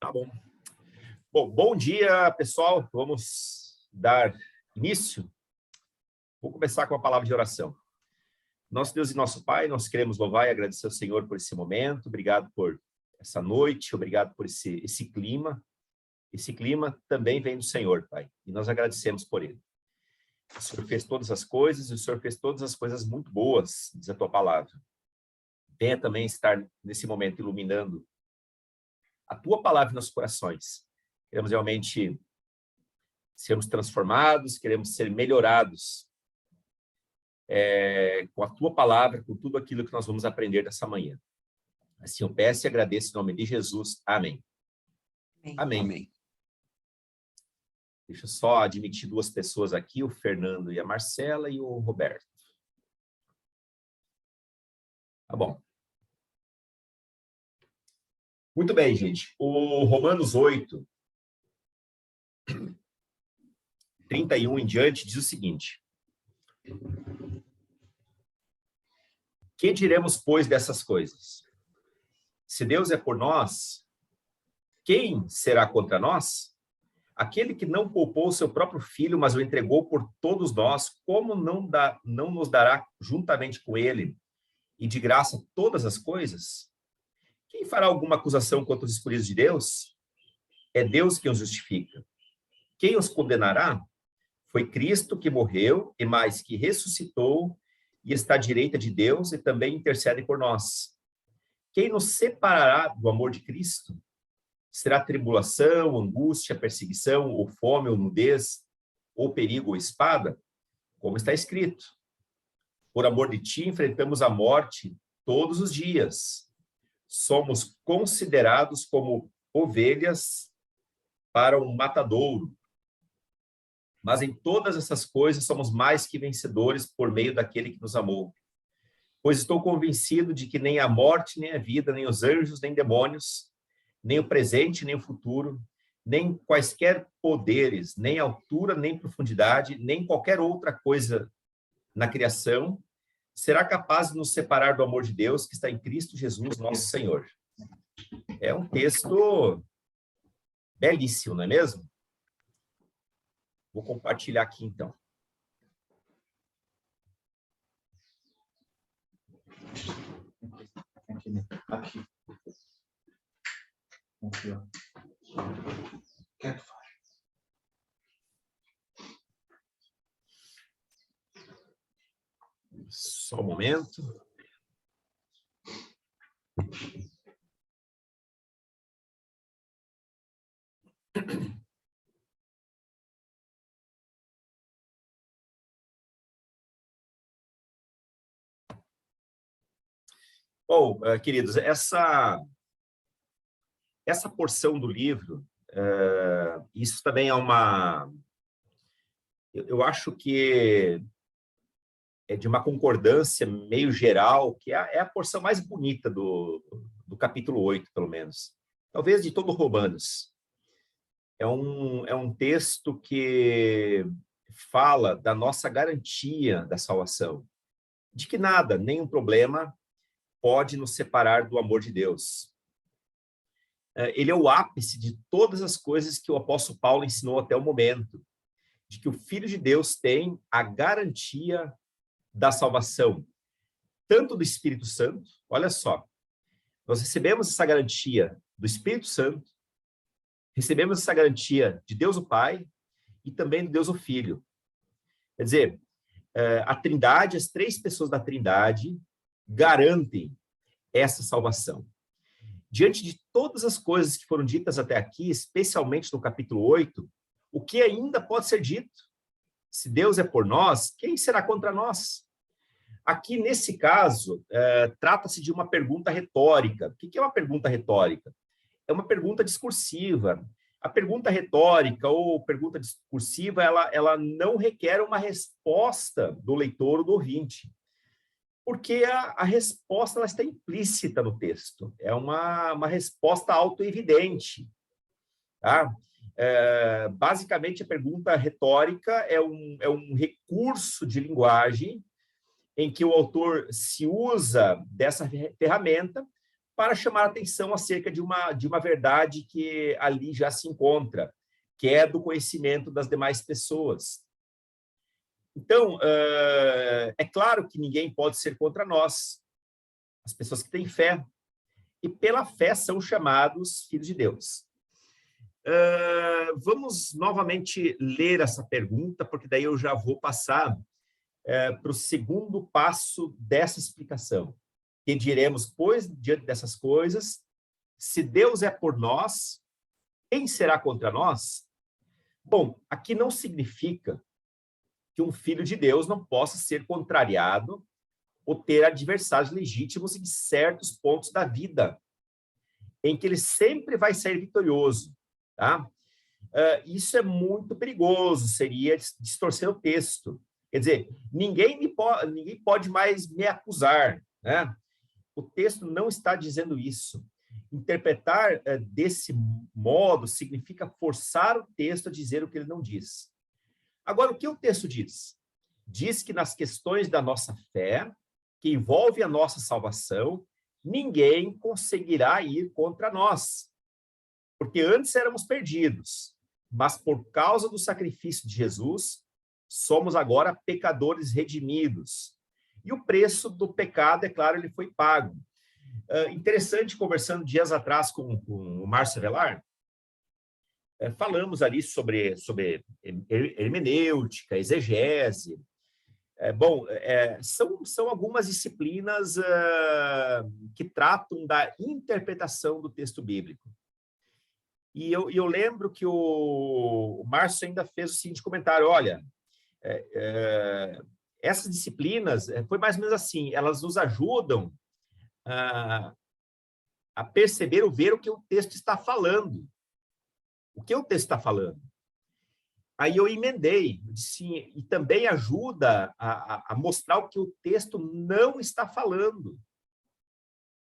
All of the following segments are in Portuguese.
Tá bom. Bom dia, pessoal. Vamos dar início. Vou começar com a palavra de oração. Nosso Deus e nosso Pai, nós queremos louvar e agradecer ao Senhor por esse momento. Obrigado por essa noite, obrigado por esse clima. Esse clima também vem do Senhor, Pai, e nós agradecemos por ele. O Senhor fez todas as coisas e o Senhor fez todas as coisas muito boas, diz a tua palavra. Venha também estar nesse momento iluminando a tua palavra em nossos corações. Queremos realmente sermos transformados, queremos ser melhorados com a tua palavra, com tudo aquilo que nós vamos aprender dessa manhã. Assim eu peço e agradeço em nome de Jesus. Amém. Amém. Amém. Deixa eu só admitir duas pessoas aqui, o Fernando e a Marcela e o Roberto. Tá bom. Muito bem, gente. O Romanos 8, 31 em diante, diz o seguinte. Que diremos, pois, dessas coisas? Se Deus é por nós, quem será contra nós? Aquele que não poupou o seu próprio filho, mas o entregou por todos nós, como não nos dará juntamente com ele e de graça todas as coisas? Quem fará alguma acusação contra os escolhidos de Deus? É Deus quem os justifica. Quem os condenará? Foi Cristo que morreu e mais que ressuscitou e está à direita de Deus e também intercede por nós. Quem nos separará do amor de Cristo? Será tribulação, angústia, perseguição, ou fome, ou nudez, ou perigo, ou espada? Como está escrito. Por amor de ti, enfrentamos a morte todos os dias. Somos considerados como ovelhas para um matadouro. Mas em todas essas coisas somos mais que vencedores por meio daquele que nos amou. Pois estou convencido de que nem a morte, nem a vida, nem os anjos, nem demônios, nem o presente, nem o futuro, nem quaisquer poderes, nem altura, nem profundidade, nem qualquer outra coisa na criação será capaz de nos separar do amor de Deus que está em Cristo Jesus, nosso Senhor. É um texto belíssimo, não é mesmo? Vou compartilhar aqui, então. Aqui. Aqui, ó. Quieto, faz. Só um momento. Bom, queridos, essa porção do livro, isso também é uma... Eu acho que é de uma concordância meio geral, que é a porção mais bonita do capítulo 8, pelo menos. Talvez de todo Romanos. É um texto que fala da nossa garantia da salvação. De que nada, nenhum problema pode nos separar do amor de Deus. Ele é o ápice de todas as coisas que o apóstolo Paulo ensinou até o momento, de que o Filho de Deus tem a garantia da salvação, tanto do Espírito Santo, olha só, nós recebemos essa garantia do Espírito Santo, recebemos essa garantia de Deus o Pai e também de Deus o Filho. Quer dizer, a Trindade, as três pessoas da Trindade garantem essa salvação. Diante de todas as coisas que foram ditas até aqui, especialmente no capítulo 8, o que ainda pode ser dito? Se Deus é por nós, quem será contra nós? Aqui, nesse caso, trata-se de uma pergunta retórica. O que é uma pergunta retórica? É uma pergunta discursiva. A pergunta retórica ou pergunta discursiva, ela não requer uma resposta do leitor ou do ouvinte, porque a resposta ela está implícita no texto. É uma resposta autoevidente. Tá? Basicamente, a pergunta retórica é um recurso de linguagem em que o autor se usa dessa ferramenta para chamar a atenção acerca de uma verdade que ali já se encontra, que é do conhecimento das demais pessoas. Então, é claro que ninguém pode ser contra nós, as pessoas que têm fé, e pela fé são chamados filhos de Deus. Vamos novamente ler essa pergunta, porque daí eu já vou passar para o segundo passo dessa explicação. Que diremos, pois, diante dessas coisas, se Deus é por nós, quem será contra nós? Bom, aqui não significa que um filho de Deus não possa ser contrariado ou ter adversários legítimos em certos pontos da vida, em que ele sempre vai ser vitorioso, tá? Isso é muito perigoso, seria distorcer o texto. Quer dizer, ninguém pode mais me acusar, né? O texto não está dizendo isso. Interpretar desse modo significa forçar o texto a dizer o que ele não diz. Agora, o que o texto diz? Diz que nas questões da nossa fé, que envolve a nossa salvação, ninguém conseguirá ir contra nós. Porque antes éramos perdidos, mas por causa do sacrifício de Jesus, somos agora pecadores redimidos. E o preço do pecado, é claro, ele foi pago. Interessante, conversando dias atrás com o Márcio Avelar, falamos ali sobre hermenêutica, exegese. São algumas disciplinas que tratam da interpretação do texto bíblico. E eu lembro que o Márcio ainda fez o seguinte comentário, olha, essas disciplinas, foi mais ou menos assim, elas nos ajudam a perceber ou ver o que o texto está falando. O que o texto está falando? Aí eu emendei, disse, e também ajuda a mostrar o que o texto não está falando.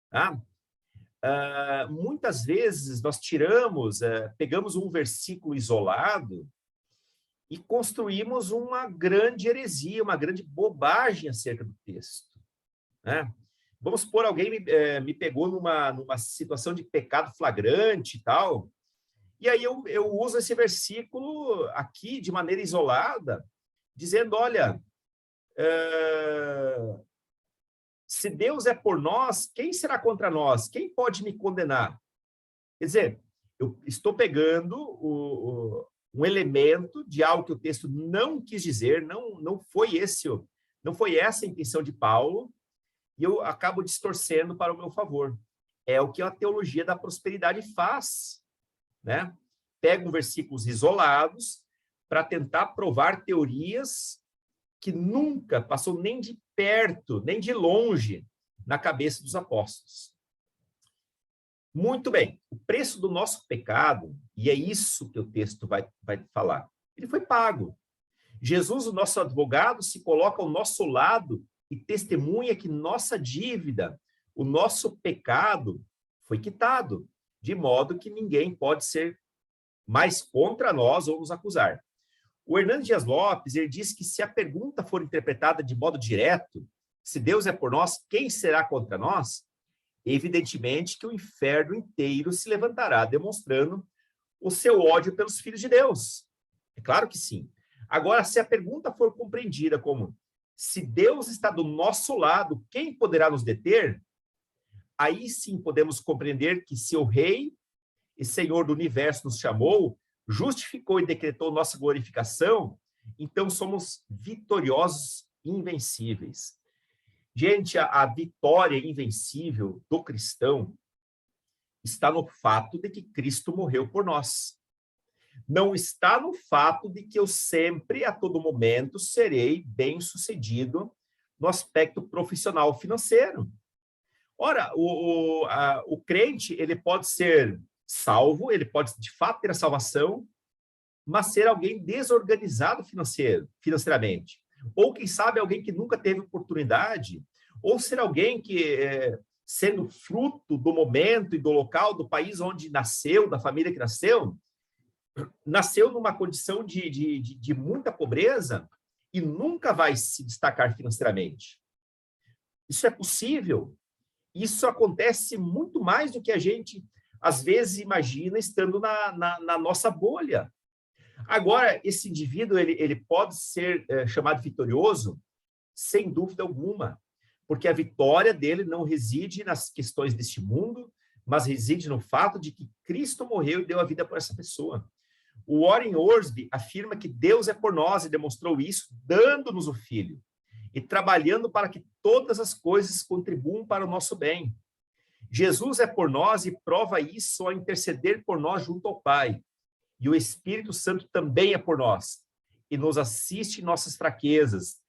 Tá? Muitas vezes nós pegamos um versículo isolado e construímos uma grande heresia, uma grande bobagem acerca do texto. Né? Vamos supor, alguém me pegou numa situação de pecado flagrante e tal, e aí eu uso esse versículo aqui de maneira isolada, dizendo, olha, se Deus é por nós, quem será contra nós? Quem pode me condenar? Quer dizer, eu estou pegando um elemento de algo que o texto não quis dizer, não foi essa a intenção de Paulo, e eu acabo distorcendo para o meu favor. É o que a teologia da prosperidade faz, né? Pegam versículos isolados para tentar provar teorias que nunca passou nem de perto, nem de longe, na cabeça dos apóstolos. Muito bem, o preço do nosso pecado, e é isso que o texto vai falar, ele foi pago. Jesus, o nosso advogado, se coloca ao nosso lado e testemunha que nossa dívida, o nosso pecado, foi quitado, de modo que ninguém pode ser mais contra nós ou nos acusar. O Hernando Dias Lopes, ele diz que se a pergunta for interpretada de modo direto, se Deus é por nós, quem será contra nós? Evidentemente que o inferno inteiro se levantará, demonstrando o seu ódio pelos filhos de Deus. É claro que sim. Agora, se a pergunta for compreendida como se Deus está do nosso lado, quem poderá nos deter? Aí sim podemos compreender que se o Rei e Senhor do Universo nos chamou, justificou e decretou nossa glorificação, então somos vitoriosos e invencíveis. Gente, a vitória invencível do cristão está no fato de que Cristo morreu por nós. Não está no fato de que eu sempre, a todo momento, serei bem-sucedido no aspecto profissional financeiro. Ora, o crente, ele pode ser salvo, ele pode, de fato, ter a salvação, mas ser alguém desorganizado financeiramente. Ou, quem sabe, alguém que nunca teve oportunidade, ou ser alguém que, sendo fruto do momento e do local, do país onde nasceu, da família que nasceu numa condição de muita pobreza e nunca vai se destacar financeiramente. Isso é possível. Isso acontece muito mais do que a gente, às vezes, imagina estando na nossa bolha. Agora, esse indivíduo, ele pode ser chamado vitorioso, sem dúvida alguma, porque a vitória dele não reside nas questões deste mundo, mas reside no fato de que Cristo morreu e deu a vida por essa pessoa. O Warren Wiersbe afirma que Deus é por nós e demonstrou isso dando-nos o Filho e trabalhando para que todas as coisas contribuam para o nosso bem. Jesus é por nós e prova isso ao interceder por nós junto ao Pai. E o Espírito Santo também é por nós e nos assiste em nossas fraquezas,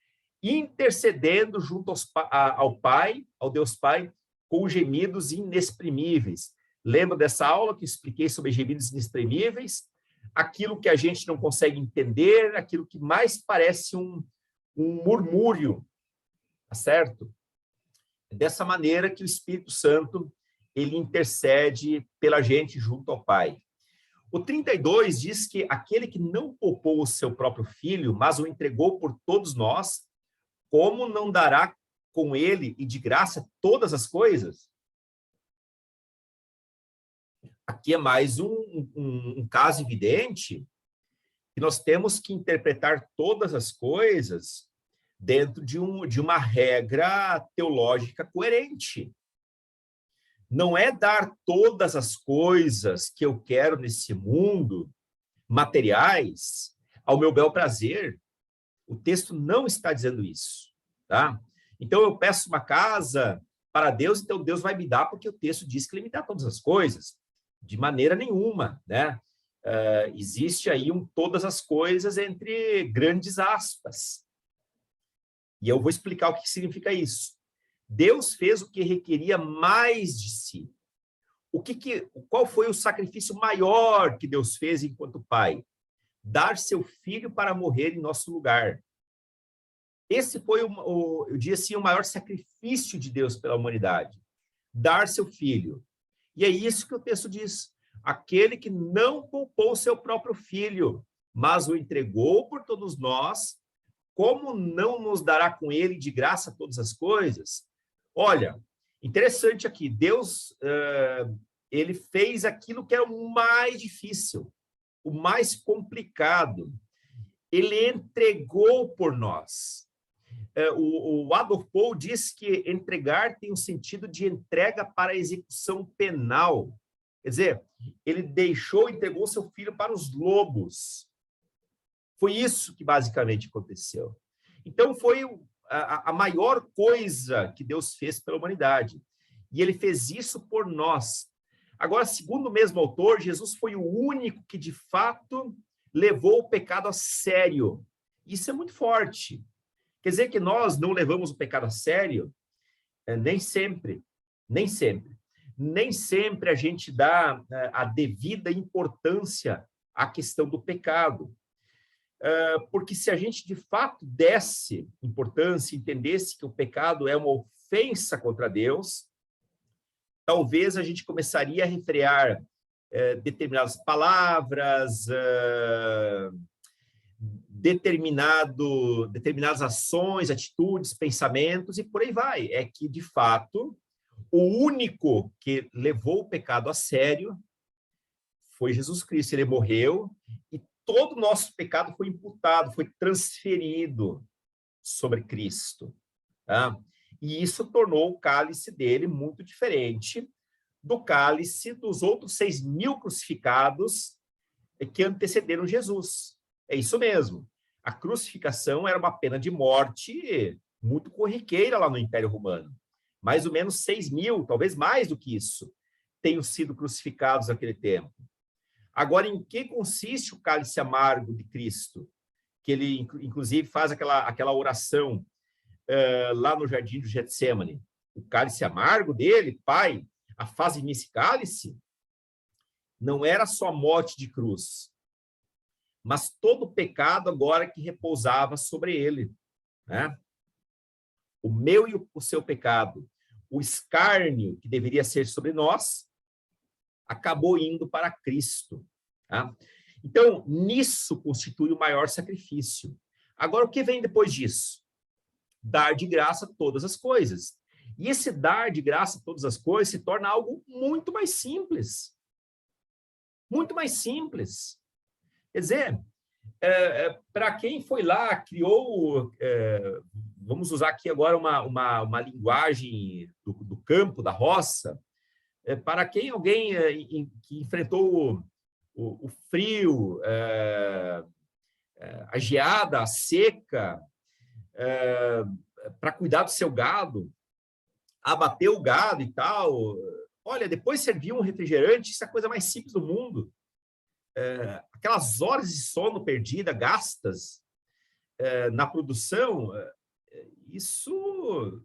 intercedendo junto ao Pai, ao Deus Pai, com gemidos inexprimíveis. Lembra dessa aula que eu expliquei sobre gemidos inexprimíveis? Aquilo que a gente não consegue entender, aquilo que mais parece um murmúrio, tá certo? É dessa maneira que o Espírito Santo, ele intercede pela gente junto ao Pai. O 32 diz que aquele que não poupou o seu próprio filho, mas o entregou por todos nós, como não dará com ele e de graça todas as coisas? Aqui é mais um caso evidente que nós temos que interpretar todas as coisas dentro de uma regra teológica coerente. Não é dar todas as coisas que eu quero nesse mundo, materiais, ao meu bel prazer. O texto não está dizendo isso, tá? Então, eu peço uma casa para Deus, então Deus vai me dar, porque o texto diz que ele me dá todas as coisas. De maneira nenhuma, né? Existe aí todas as coisas entre grandes aspas. E eu vou explicar o que significa isso. Deus fez o que requeria mais de si. Qual foi o sacrifício maior que Deus fez enquanto Pai? Dar seu filho para morrer em nosso lugar. Esse foi, eu diria assim, o maior sacrifício de Deus pela humanidade. Dar seu filho. E é isso que o texto diz. Aquele que não poupou seu próprio filho, mas o entregou por todos nós, como não nos dará com ele de graça todas as coisas? Olha, interessante aqui, Deus, ele fez aquilo que era o mais difícil, o mais complicado. Ele entregou por nós. O Adolf Paul diz que entregar tem o sentido de entrega para a execução penal. Quer dizer, ele entregou seu filho para os lobos. Foi isso que basicamente aconteceu. Então, foi a maior coisa que Deus fez pela humanidade. E ele fez isso por nós. Agora, segundo o mesmo autor, Jesus foi o único que, de fato, levou o pecado a sério. Isso é muito forte. Quer dizer que nós não levamos o pecado a sério? Nem sempre. Nem sempre. Nem sempre a gente dá a devida importância à questão do pecado. Porque se a gente, de fato, desse importância, entendesse que o pecado é uma ofensa contra Deus, talvez a gente começaria a refrear determinadas palavras, determinadas ações, atitudes, pensamentos, e por aí vai. É que, de fato, o único que levou o pecado a sério foi Jesus Cristo. Ele morreu e todo o nosso pecado foi imputado, foi transferido sobre Cristo. Tá? E isso tornou o cálice dele muito diferente do cálice dos outros 6.000 crucificados que antecederam Jesus. É isso mesmo. A crucificação era uma pena de morte muito corriqueira lá no Império Romano. Mais ou menos 6.000, talvez mais do que isso, tenham sido crucificados naquele tempo. Agora, em que consiste o cálice amargo de Cristo? Que ele, inclusive, faz aquela oração lá no jardim do Getsemane. O cálice amargo dele, Pai, afaze-me esse cálice, não era só morte de cruz, mas todo o pecado agora que repousava sobre ele, né? O meu e o seu pecado, o escárnio que deveria ser sobre nós, acabou indo para Cristo. Tá? Então, nisso constitui o maior sacrifício. Agora, o que vem depois disso? Dar de graça todas as coisas. E esse dar de graça a todas as coisas se torna algo muito mais simples. Muito mais simples. Quer dizer, para quem foi lá, criou, vamos usar aqui agora uma linguagem do campo, da roça, para quem alguém que enfrentou o frio, a geada, a seca, para cuidar do seu gado, abater o gado e tal. Olha, depois servir um refrigerante, isso é a coisa mais simples do mundo. Aquelas horas de sono perdidas, gastas na produção, isso,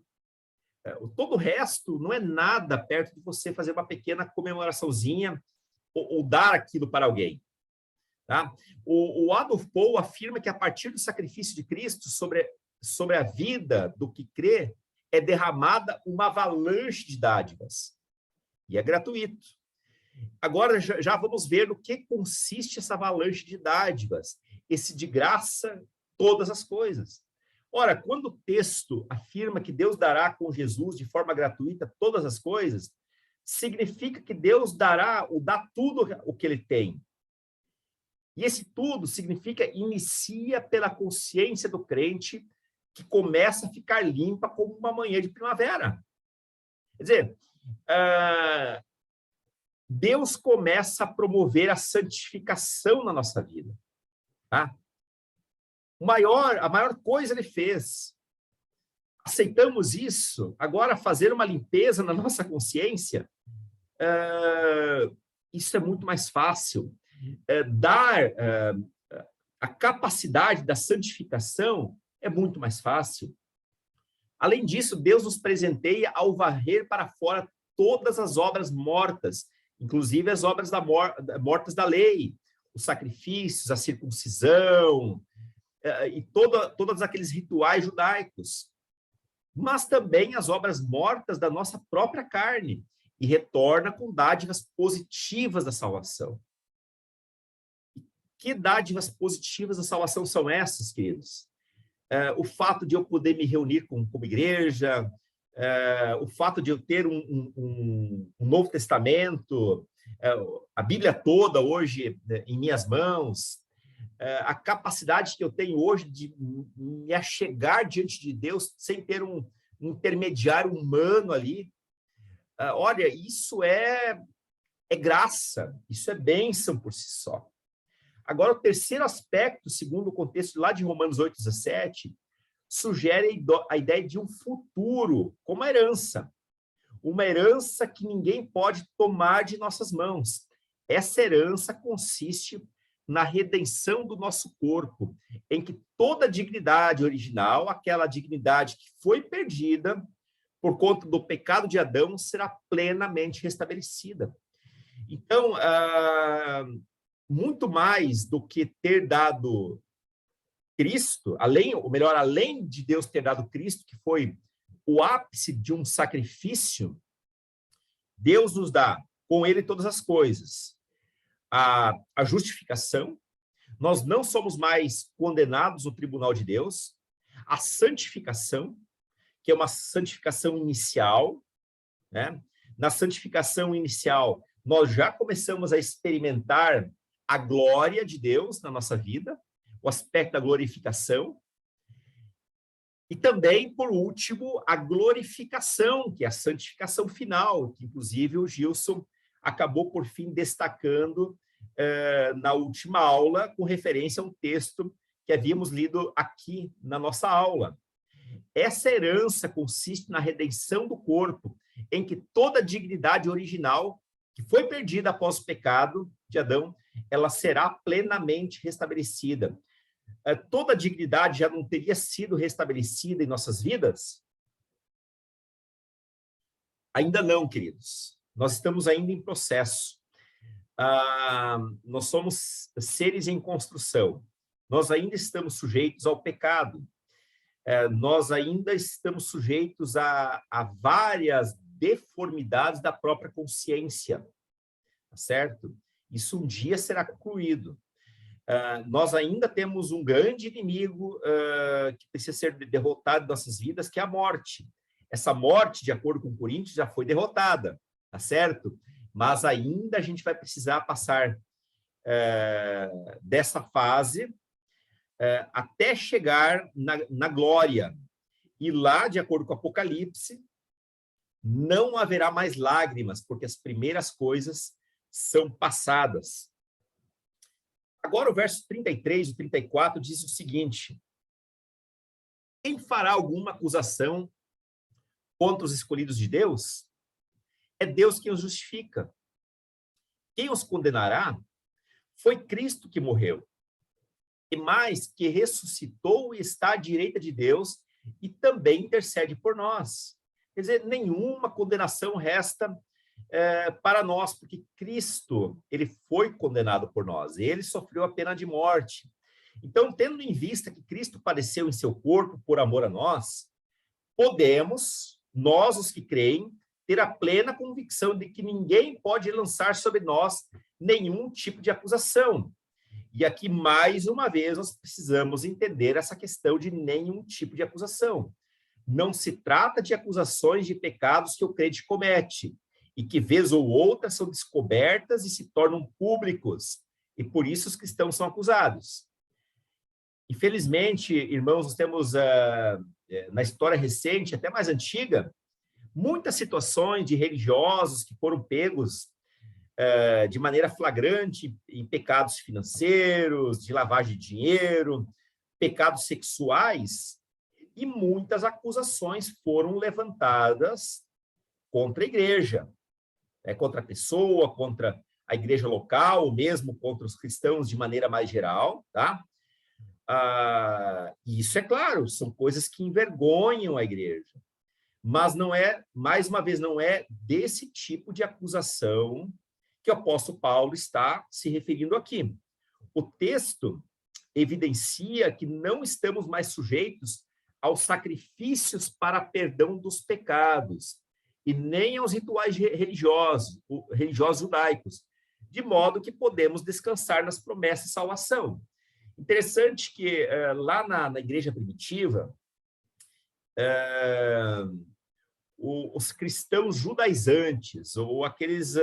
todo o resto não é nada perto de você fazer uma pequena comemoraçãozinha ou dar aquilo para alguém. Tá? O Adolf Paul afirma que a partir do sacrifício de Cristo sobre a vida do que crê, é derramada uma avalanche de dádivas. E é gratuito. Agora, já vamos ver no que consiste essa avalanche de dádivas, esse de graça, todas as coisas. Ora, quando o texto afirma que Deus dará com Jesus de forma gratuita todas as coisas, significa que Deus dá tudo o que ele tem. E esse tudo significa inicia pela consciência do crente, que começa a ficar limpa como uma manhã de primavera. Quer dizer, Deus começa a promover a santificação na nossa vida. Tá? A maior coisa ele fez. Aceitamos isso. Agora, fazer uma limpeza na nossa consciência, isso é muito mais fácil. Dar a capacidade da santificação é muito mais fácil. Além disso, Deus nos presenteia ao varrer para fora todas as obras mortas, inclusive as obras mortas da lei, os sacrifícios, a circuncisão, e todos aqueles rituais judaicos, mas também as obras mortas da nossa própria carne, e retorna com dádivas positivas da salvação. Que dádivas positivas da salvação são essas, queridos? O fato de eu poder me reunir como igreja, o fato de eu ter um Novo Testamento, a Bíblia toda hoje em minhas mãos, a capacidade que eu tenho hoje de me achegar diante de Deus sem ter um intermediário humano ali. Olha, isso é graça, isso é bênção por si só. Agora, o terceiro aspecto, segundo o contexto lá de Romanos 8:17, sugere a ideia de um futuro como herança. Uma herança que ninguém pode tomar de nossas mãos. Essa herança consiste na redenção do nosso corpo, em que toda a dignidade original, aquela dignidade que foi perdida por conta do pecado de Adão, será plenamente restabelecida. Então, muito mais do que ter dado Cristo, além de Deus ter dado Cristo, que foi o ápice de um sacrifício, Deus nos dá com ele todas as coisas. A justificação, nós não somos mais condenados no tribunal de Deus, a santificação, que é uma santificação inicial, né? Na santificação inicial, nós já começamos a experimentar a glória de Deus na nossa vida, o aspecto da glorificação, e também, por último, a glorificação, que é a santificação final, que inclusive o Gilson acabou por fim destacando na última aula, com referência a um texto que havíamos lido aqui na nossa aula. Essa herança consiste na redenção do corpo, em que toda a dignidade original, que foi perdida após o pecado de Adão, ela será plenamente restabelecida. Toda a dignidade já não teria sido restabelecida em nossas vidas? Ainda não, queridos. Nós estamos ainda em processo. Nós somos seres em construção. Nós ainda estamos sujeitos ao pecado. Nós ainda estamos sujeitos a várias deformidades da própria consciência, tá certo? Isso um dia será concluído. Nós ainda temos um grande inimigo que precisa ser derrotado em nossas vidas, que é a morte. essa morte, de acordo com Coríntios, já foi derrotada, tá certo? Mas ainda a gente vai precisar passar dessa fase até chegar na glória. E lá, de acordo com o Apocalipse, não haverá mais lágrimas, porque as primeiras coisas são passadas. Agora, o verso 33 e 34 diz o seguinte: quem fará alguma acusação contra os escolhidos de Deus? É Deus quem os justifica. Quem os condenará? Foi Cristo que morreu, e mais, que ressuscitou e está à direita de Deus e também intercede por nós. Quer dizer, nenhuma condenação resta para nós, porque Cristo, ele foi condenado por nós, ele sofreu a pena de morte. Então, tendo em vista que Cristo padeceu em seu corpo por amor a nós, podemos, nós os que creem, ter a plena convicção de que ninguém pode lançar sobre nós nenhum tipo de acusação. E aqui, mais uma vez, nós precisamos entender essa questão de nenhum tipo de acusação. Não se trata de acusações de pecados que o crente comete, e que, vez ou outra, são descobertas e se tornam públicos, e por isso os cristãos são acusados. Infelizmente, irmãos, nós temos, na história recente, até mais antiga, muitas situações de religiosos que foram pegos de maneira flagrante em pecados financeiros, de lavagem de dinheiro, pecados sexuais, e muitas acusações foram levantadas contra a igreja, contra a pessoa, contra a igreja local, mesmo contra os cristãos de maneira mais geral, tá? Isso é claro, são coisas que envergonham a igreja, mas não é, mais uma vez, não é desse tipo de acusação que o apóstolo Paulo está se referindo aqui. O texto evidencia que não estamos mais sujeitos aos sacrifícios para perdão dos pecados e nem aos rituais religiosos judaicos, de modo que podemos descansar nas promessas de salvação. Interessante que lá na igreja primitiva, os cristãos judaizantes, ou aqueles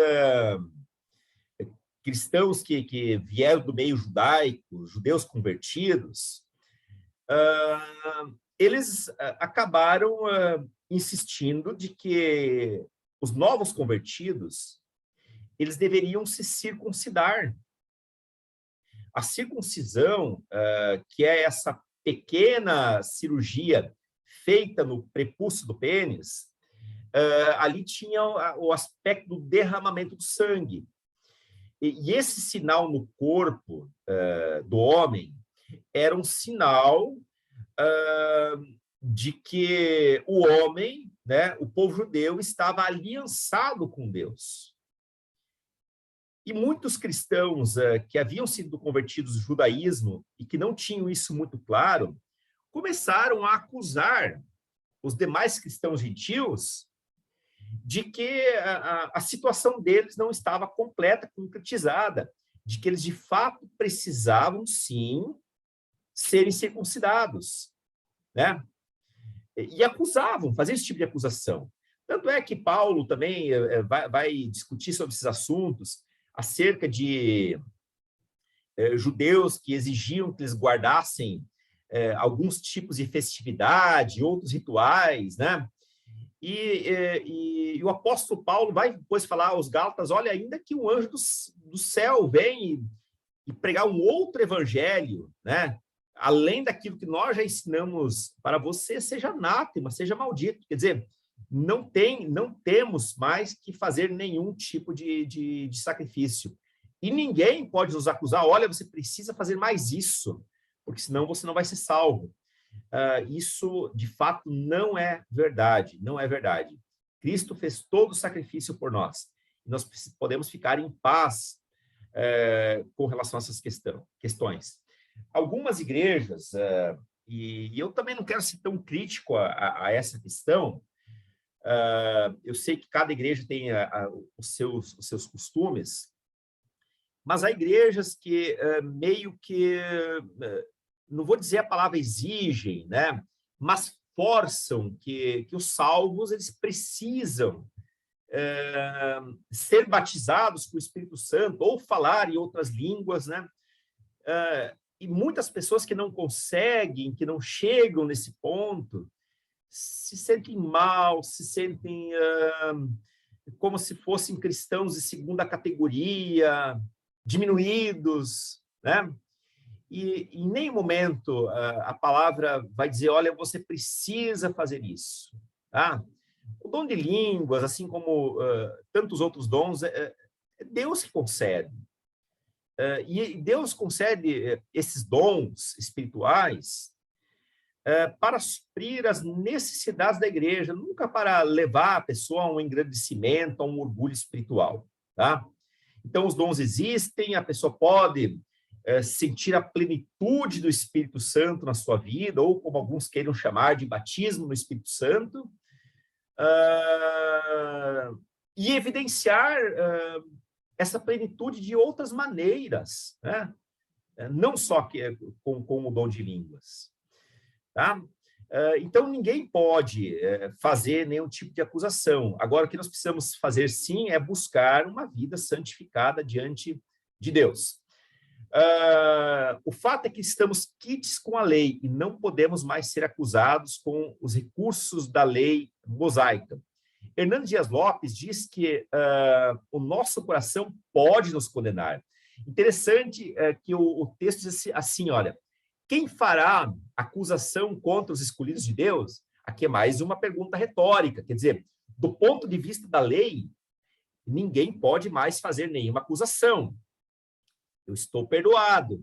cristãos que vieram do meio judaico, judeus convertidos, eles acabaram insistindo de que os novos convertidos, eles deveriam se circuncidar. A circuncisão, que é essa pequena cirurgia feita no prepúcio do pênis, ali tinha o aspecto do derramamento do sangue. E esse sinal no corpo do homem era um sinal de que o homem, né, o povo judeu, estava aliançado com Deus. E muitos cristãos que haviam sido convertidos ao judaísmo e que não tinham isso muito claro, começaram a acusar os demais cristãos gentios de que a situação deles não estava completa, concretizada, de que eles, de fato, precisavam, sim, serem circuncidados, né? E acusavam, faziam esse tipo de acusação. Tanto é que Paulo também vai discutir sobre esses assuntos, acerca de judeus que exigiam que eles guardassem alguns tipos de festividade, outros rituais, né? E o apóstolo Paulo vai depois falar aos Gálatas: olha, ainda que um anjo do céu venha e pregar um outro evangelho, né? Além daquilo que nós já ensinamos para você, seja anátema, seja maldito. Quer dizer, não temos mais que fazer nenhum tipo de sacrifício. E ninguém pode nos acusar: olha, você precisa fazer mais isso, porque senão você não vai ser salvo. Isso, de fato, não é verdade, não é verdade. Cristo fez todo o sacrifício por nós. E nós podemos ficar em paz com relação a essas questões. Algumas igrejas, e eu também não quero ser tão crítico a essa questão, eu sei que cada igreja tem os seus costumes, mas há igrejas que meio que, não vou dizer a palavra exigem, né? Mas reforçam que os salvos eles precisam ser batizados com o Espírito Santo ou falar em outras línguas, né? E muitas pessoas que não conseguem, que não chegam nesse ponto, se sentem mal, se sentem como se fossem cristãos de segunda categoria, diminuídos, né? E em nenhum momento a palavra vai dizer, olha, você precisa fazer isso. Tá? O dom de línguas, assim como tantos outros dons, é Deus que concede. E Deus concede esses dons espirituais para suprir as necessidades da igreja, nunca para levar a pessoa a um engrandecimento, a um orgulho espiritual. Tá? Então, os dons existem, a pessoa pode sentir a plenitude do Espírito Santo na sua vida, ou como alguns queiram chamar de batismo no Espírito Santo, e evidenciar essa plenitude de outras maneiras, né? Não só com o dom de línguas. Tá? Então, ninguém pode fazer nenhum tipo de acusação. Agora, o que nós precisamos fazer, sim, é buscar uma vida santificada diante de Deus. O fato é que estamos quites com a lei e não podemos mais ser acusados com os recursos da lei mosaica. Hernando Dias Lopes diz que o nosso coração pode nos condenar. Interessante que o texto diz assim, olha, quem fará acusação contra os escolhidos de Deus? Aqui é mais uma pergunta retórica, quer dizer, do ponto de vista da lei, ninguém pode mais fazer nenhuma acusação. Eu estou perdoado.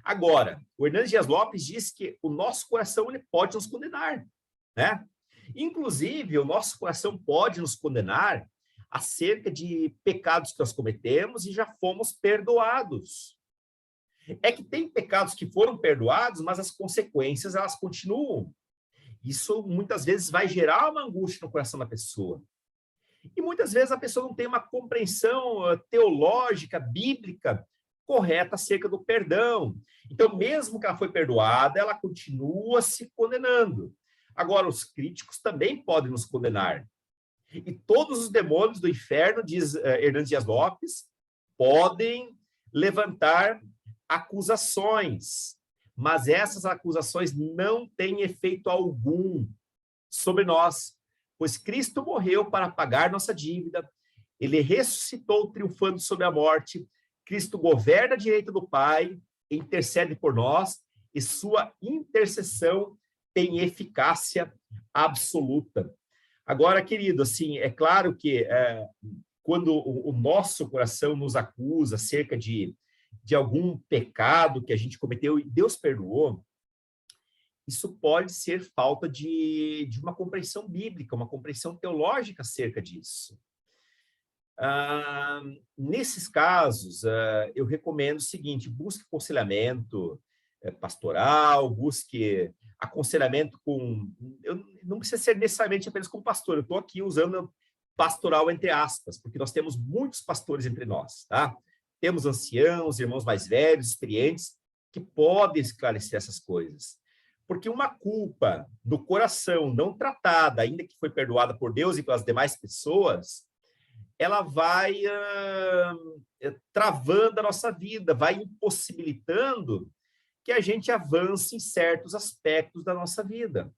Agora, o Hernando Dias Lopes diz que o nosso coração ele pode nos condenar, né? Inclusive, o nosso coração pode nos condenar acerca de pecados que nós cometemos e já fomos perdoados. É que tem pecados que foram perdoados, mas as consequências elas continuam. Isso muitas vezes vai gerar uma angústia no coração da pessoa. E muitas vezes a pessoa não tem uma compreensão teológica, bíblica, correta acerca do perdão. Então, mesmo que ela foi perdoada, ela continua se condenando. Agora, os críticos também podem nos condenar. E todos os demônios do inferno, diz Hernando Dias Lopes, podem levantar acusações, mas essas acusações não têm efeito algum sobre nós, pois Cristo morreu para pagar nossa dívida, ele ressuscitou triunfando sobre a morte, Cristo governa à direita do Pai, intercede por nós, e sua intercessão tem eficácia absoluta. Agora, querido, assim, é claro que quando o nosso coração nos acusa acerca de algum pecado que a gente cometeu e Deus perdoou, isso pode ser falta de uma compreensão bíblica, uma compreensão teológica acerca disso. Nesses casos, eu recomendo o seguinte, busque aconselhamento pastoral, busque aconselhamento não precisa ser necessariamente apenas com pastor, eu estou aqui usando pastoral entre aspas, porque nós temos muitos pastores entre nós, tá? Temos anciãos, irmãos mais velhos, experientes, que podem esclarecer essas coisas. Porque uma culpa no coração não tratada, ainda que foi perdoada por Deus e pelas demais pessoas, ela vai travando a nossa vida, vai impossibilitando que a gente avance em certos aspectos da nossa vida,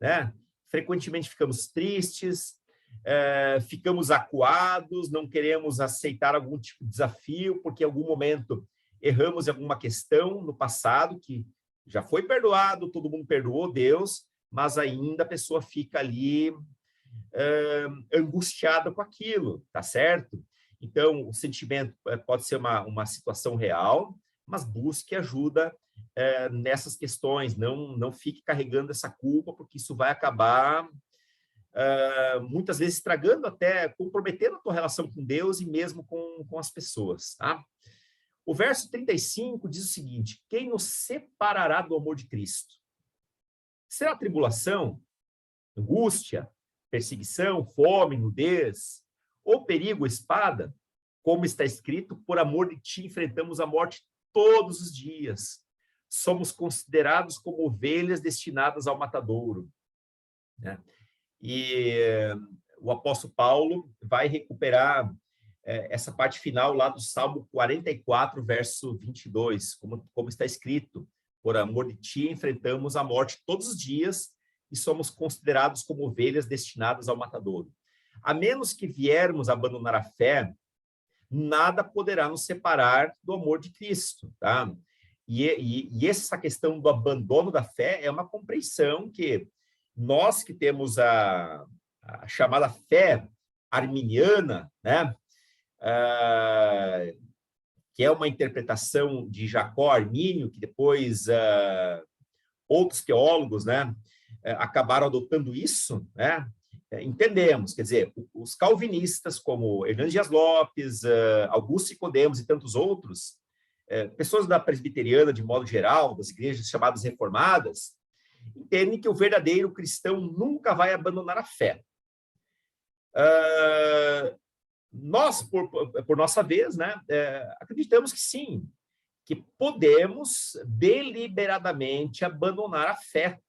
né? Frequentemente ficamos tristes, ficamos acuados, não queremos aceitar algum tipo de desafio, porque em algum momento erramos em alguma questão no passado, que já foi perdoado, todo mundo perdoou Deus, mas ainda a pessoa fica ali angustiada com aquilo, tá certo? Então, o sentimento pode ser uma situação real, mas busque ajuda nessas questões, não fique carregando essa culpa, porque isso vai acabar muitas vezes estragando até, comprometendo a tua relação com Deus e mesmo com as pessoas, tá? O verso 35 diz o seguinte, quem nos separará do amor de Cristo? Será tribulação, angústia, perseguição, fome, nudez, ou perigo, espada? Como está escrito, por amor de ti enfrentamos a morte todos os dias. Somos considerados como ovelhas destinadas ao matadouro. né? E o apóstolo Paulo vai recuperar essa parte final lá do Salmo 44, verso 22, como está escrito: por amor de ti enfrentamos a morte todos os dias e somos considerados como ovelhas destinadas ao matadouro. A menos que viermos abandonar a fé, nada poderá nos separar do amor de Cristo, tá? E essa questão do abandono da fé é uma compreensão que nós que temos a chamada fé arminiana, né? Que é uma interpretação de Jacó Armínio, que depois outros teólogos, né, acabaram adotando isso, né? Entendemos, quer dizer, os calvinistas, como Hernando Dias Lopes, Augusto Nicodemos e tantos outros, pessoas da presbiteriana, de modo geral, das igrejas chamadas reformadas, entendem que o verdadeiro cristão nunca vai abandonar a fé. Nós, por nossa vez, né, acreditamos que sim, que podemos deliberadamente abandonar a fé,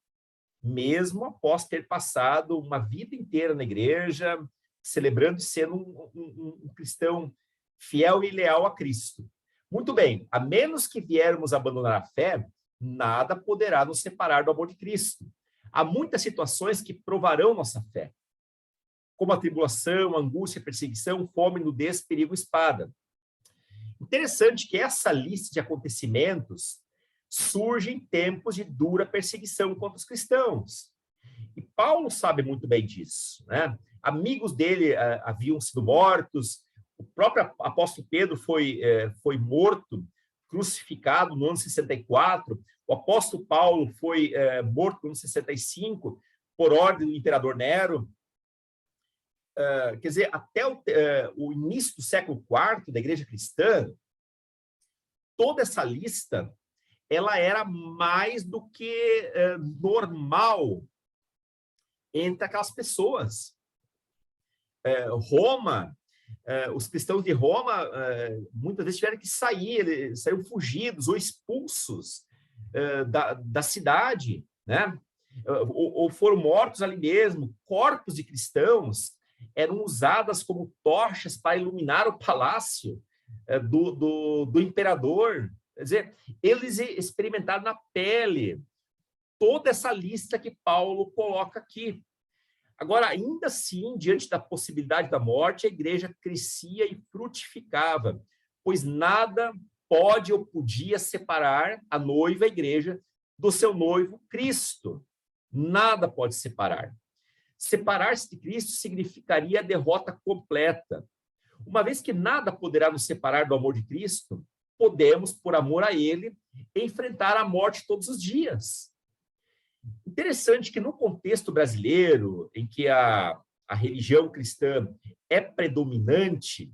mesmo após ter passado uma vida inteira na igreja, celebrando e sendo um cristão fiel e leal a Cristo. Muito bem, a menos que viermos abandonar a fé, nada poderá nos separar do amor de Cristo. Há muitas situações que provarão nossa fé, como a tribulação, a angústia, a perseguição, fome, nudez, perigo, espada. Interessante que essa lista de acontecimentos surge em tempos de dura perseguição contra os cristãos. E Paulo sabe muito bem disso, né? Amigos dele haviam sido mortos, o próprio apóstolo Pedro foi morto, crucificado no ano 64, o apóstolo Paulo foi morto no ano 65, por ordem do imperador Nero. Quer dizer, até o início do século IV da igreja cristã, toda essa lista ela era mais do que normal entre aquelas pessoas. Roma, os cristãos de Roma, muitas vezes tiveram que sair, saíram fugidos ou expulsos da cidade, né? Ou foram mortos ali mesmo. Corpos de cristãos eram usadas como tochas para iluminar o palácio do imperador. Quer dizer, eles experimentaram na pele toda essa lista que Paulo coloca aqui. Agora, ainda assim, diante da possibilidade da morte, a igreja crescia e frutificava, pois nada pode ou podia separar a noiva, a igreja, do seu noivo Cristo. Nada pode separar. Separar-se de Cristo significaria a derrota completa. Uma vez que nada poderá nos separar do amor de Cristo, podemos, por amor a ele, enfrentar a morte todos os dias. Interessante que no contexto brasileiro, em que a religião cristã é predominante,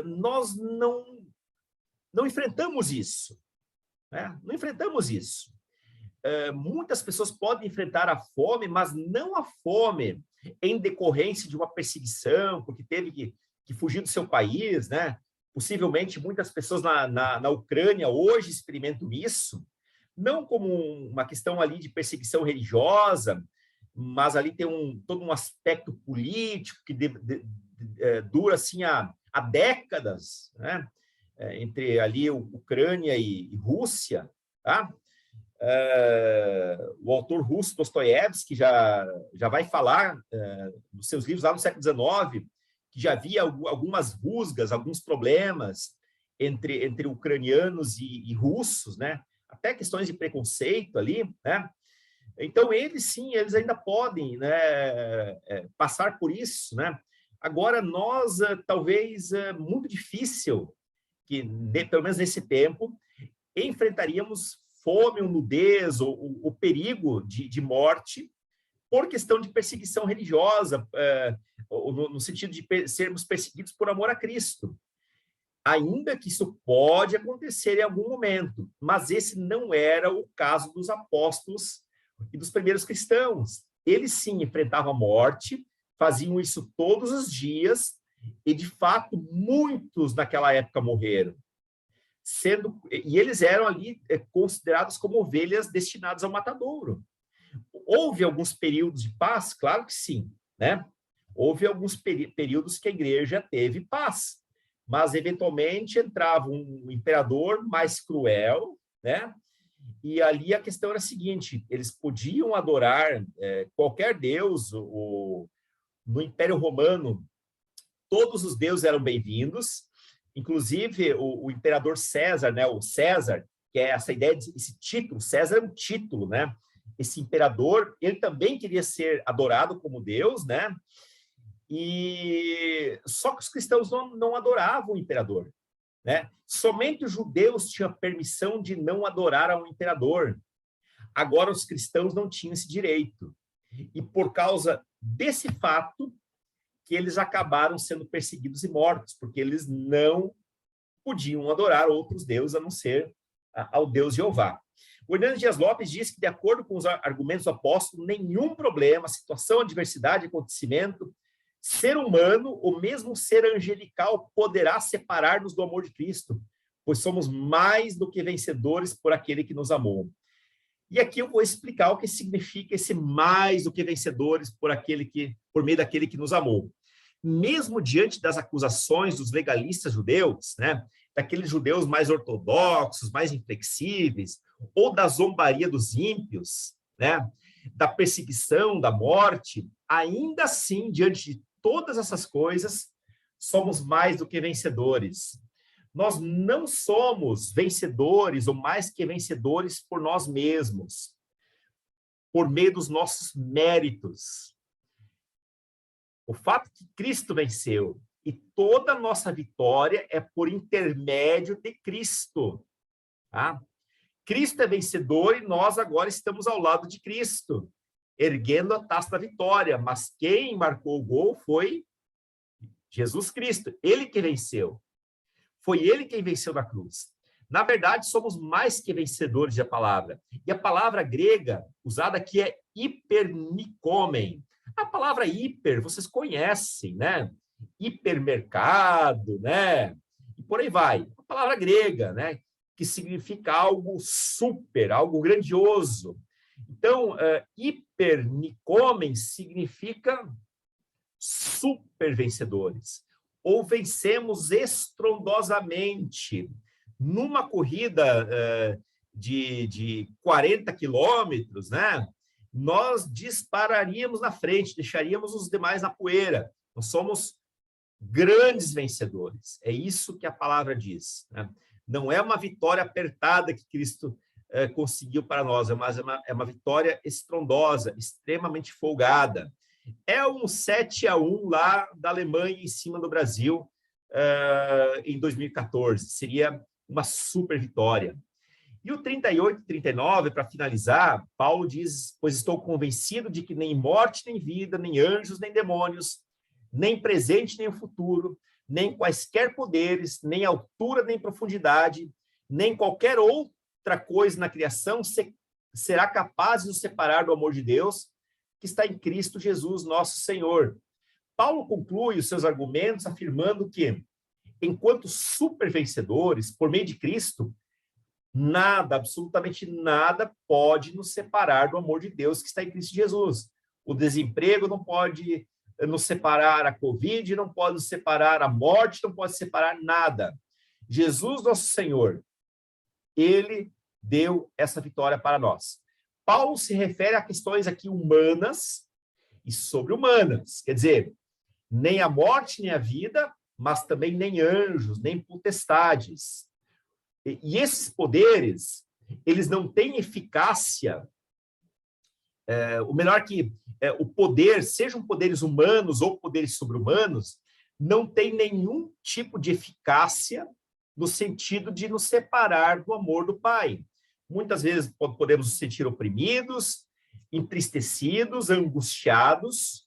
nós não enfrentamos isso, né? Não enfrentamos isso. Muitas pessoas podem enfrentar a fome, mas não a fome em decorrência de uma perseguição, porque teve que fugir do seu país, né? Possivelmente, muitas pessoas na Ucrânia hoje experimentam isso, não como uma questão ali de perseguição religiosa, mas ali tem todo um aspecto político que dura assim há décadas, né? Entre ali Ucrânia e Rússia, tá? O autor russo Dostoiévski já vai falar nos seus livros lá no século XIX, que já havia algumas rusgas, alguns problemas entre ucranianos e russos, né? Até questões de preconceito ali, né? Então, eles ainda podem, né, passar por isso, né? Agora, nós, talvez, muito difícil, que, pelo menos nesse tempo, enfrentaríamos fome ou nudez, ou o perigo de morte, por questão de perseguição religiosa, no sentido de sermos perseguidos por amor a Cristo. Ainda que isso pode acontecer em algum momento, mas esse não era o caso dos apóstolos e dos primeiros cristãos. Eles sim enfrentavam a morte, faziam isso todos os dias, e de fato muitos naquela época morreram. E eles eram ali considerados como ovelhas destinadas ao matadouro. Houve alguns períodos de paz? Claro que sim, né? Houve alguns períodos que a igreja teve paz, mas eventualmente entrava um imperador mais cruel, né? E ali a questão era a seguinte: eles podiam adorar qualquer deus. No Império Romano, todos os deuses eram bem-vindos, inclusive o imperador César, né? O César, que é essa ideia esse título, César é um título, né? Esse imperador, ele também queria ser adorado como Deus, né? E só que os cristãos não adoravam o imperador, né? Somente os judeus tinham permissão de não adorar ao imperador. Agora os cristãos não tinham esse direito. E por causa desse fato que eles acabaram sendo perseguidos e mortos, porque eles não podiam adorar outros deuses a não ser ao Deus Jeová. O Hernandes Dias Lopes diz que, de acordo com os argumentos do apóstolo, nenhum problema, situação, adversidade, acontecimento, ser humano ou mesmo ser angelical poderá separar-nos do amor de Cristo, pois somos mais do que vencedores por aquele que nos amou. E aqui eu vou explicar o que significa esse mais do que vencedores por meio daquele que nos amou. Mesmo diante das acusações dos legalistas judeus, né, daqueles judeus mais ortodoxos, mais inflexíveis, ou da zombaria dos ímpios, né, da perseguição, da morte, ainda assim, diante de todas essas coisas, somos mais do que vencedores. Nós não somos vencedores ou mais que vencedores por nós mesmos, por meio dos nossos méritos. O fato que Cristo venceu e toda a nossa vitória é por intermédio de Cristo. Tá? Cristo é vencedor e nós agora estamos ao lado de Cristo, erguendo a taça da vitória. Mas quem marcou o gol foi Jesus Cristo, ele que venceu. Foi ele quem venceu na cruz. Na verdade, somos mais que vencedores da palavra. E a palavra grega usada aqui é hipernicomen. A palavra hiper, vocês conhecem, né? Hipermercado, né? E por aí vai. A palavra grega, né? Que significa algo super, algo grandioso. Então, hipernicomen significa super vencedores. Ou vencemos estrondosamente. Numa corrida de 40 quilômetros, né? Nós dispararíamos na frente, deixaríamos os demais na poeira. Nós somos grandes vencedores. É isso que a palavra diz, né? Não é uma vitória apertada que Cristo conseguiu para nós, mas é uma vitória estrondosa, extremamente folgada. É um 7-1 lá da Alemanha em cima do Brasil em 2014. Seria uma super vitória. E o 38 e 39, para finalizar, Paulo diz: pois estou convencido de que nem morte, nem vida, nem anjos, nem demônios, nem presente, nem o futuro, nem quaisquer poderes, nem altura, nem profundidade, nem qualquer outra coisa na criação será capaz de nos separar do amor de Deus, que está em Cristo Jesus, nosso Senhor. Paulo conclui os seus argumentos afirmando que, enquanto super vencedores, por meio de Cristo, nada, absolutamente nada, pode nos separar do amor de Deus que está em Cristo Jesus. O desemprego não pode nos separar, a Covid não pode nos separar, a morte não pode separar nada. Jesus, nosso Senhor, ele deu essa vitória para nós. Paulo se refere a questões aqui humanas e sobre-humanas, quer dizer, nem a morte, nem a vida, mas também nem anjos, nem potestades. E esses poderes, eles não têm eficácia, o melhor que o poder, sejam poderes humanos ou poderes sobre-humanos, não tem nenhum tipo de eficácia no sentido de nos separar do amor do Pai. Muitas vezes podemos nos sentir oprimidos, entristecidos, angustiados,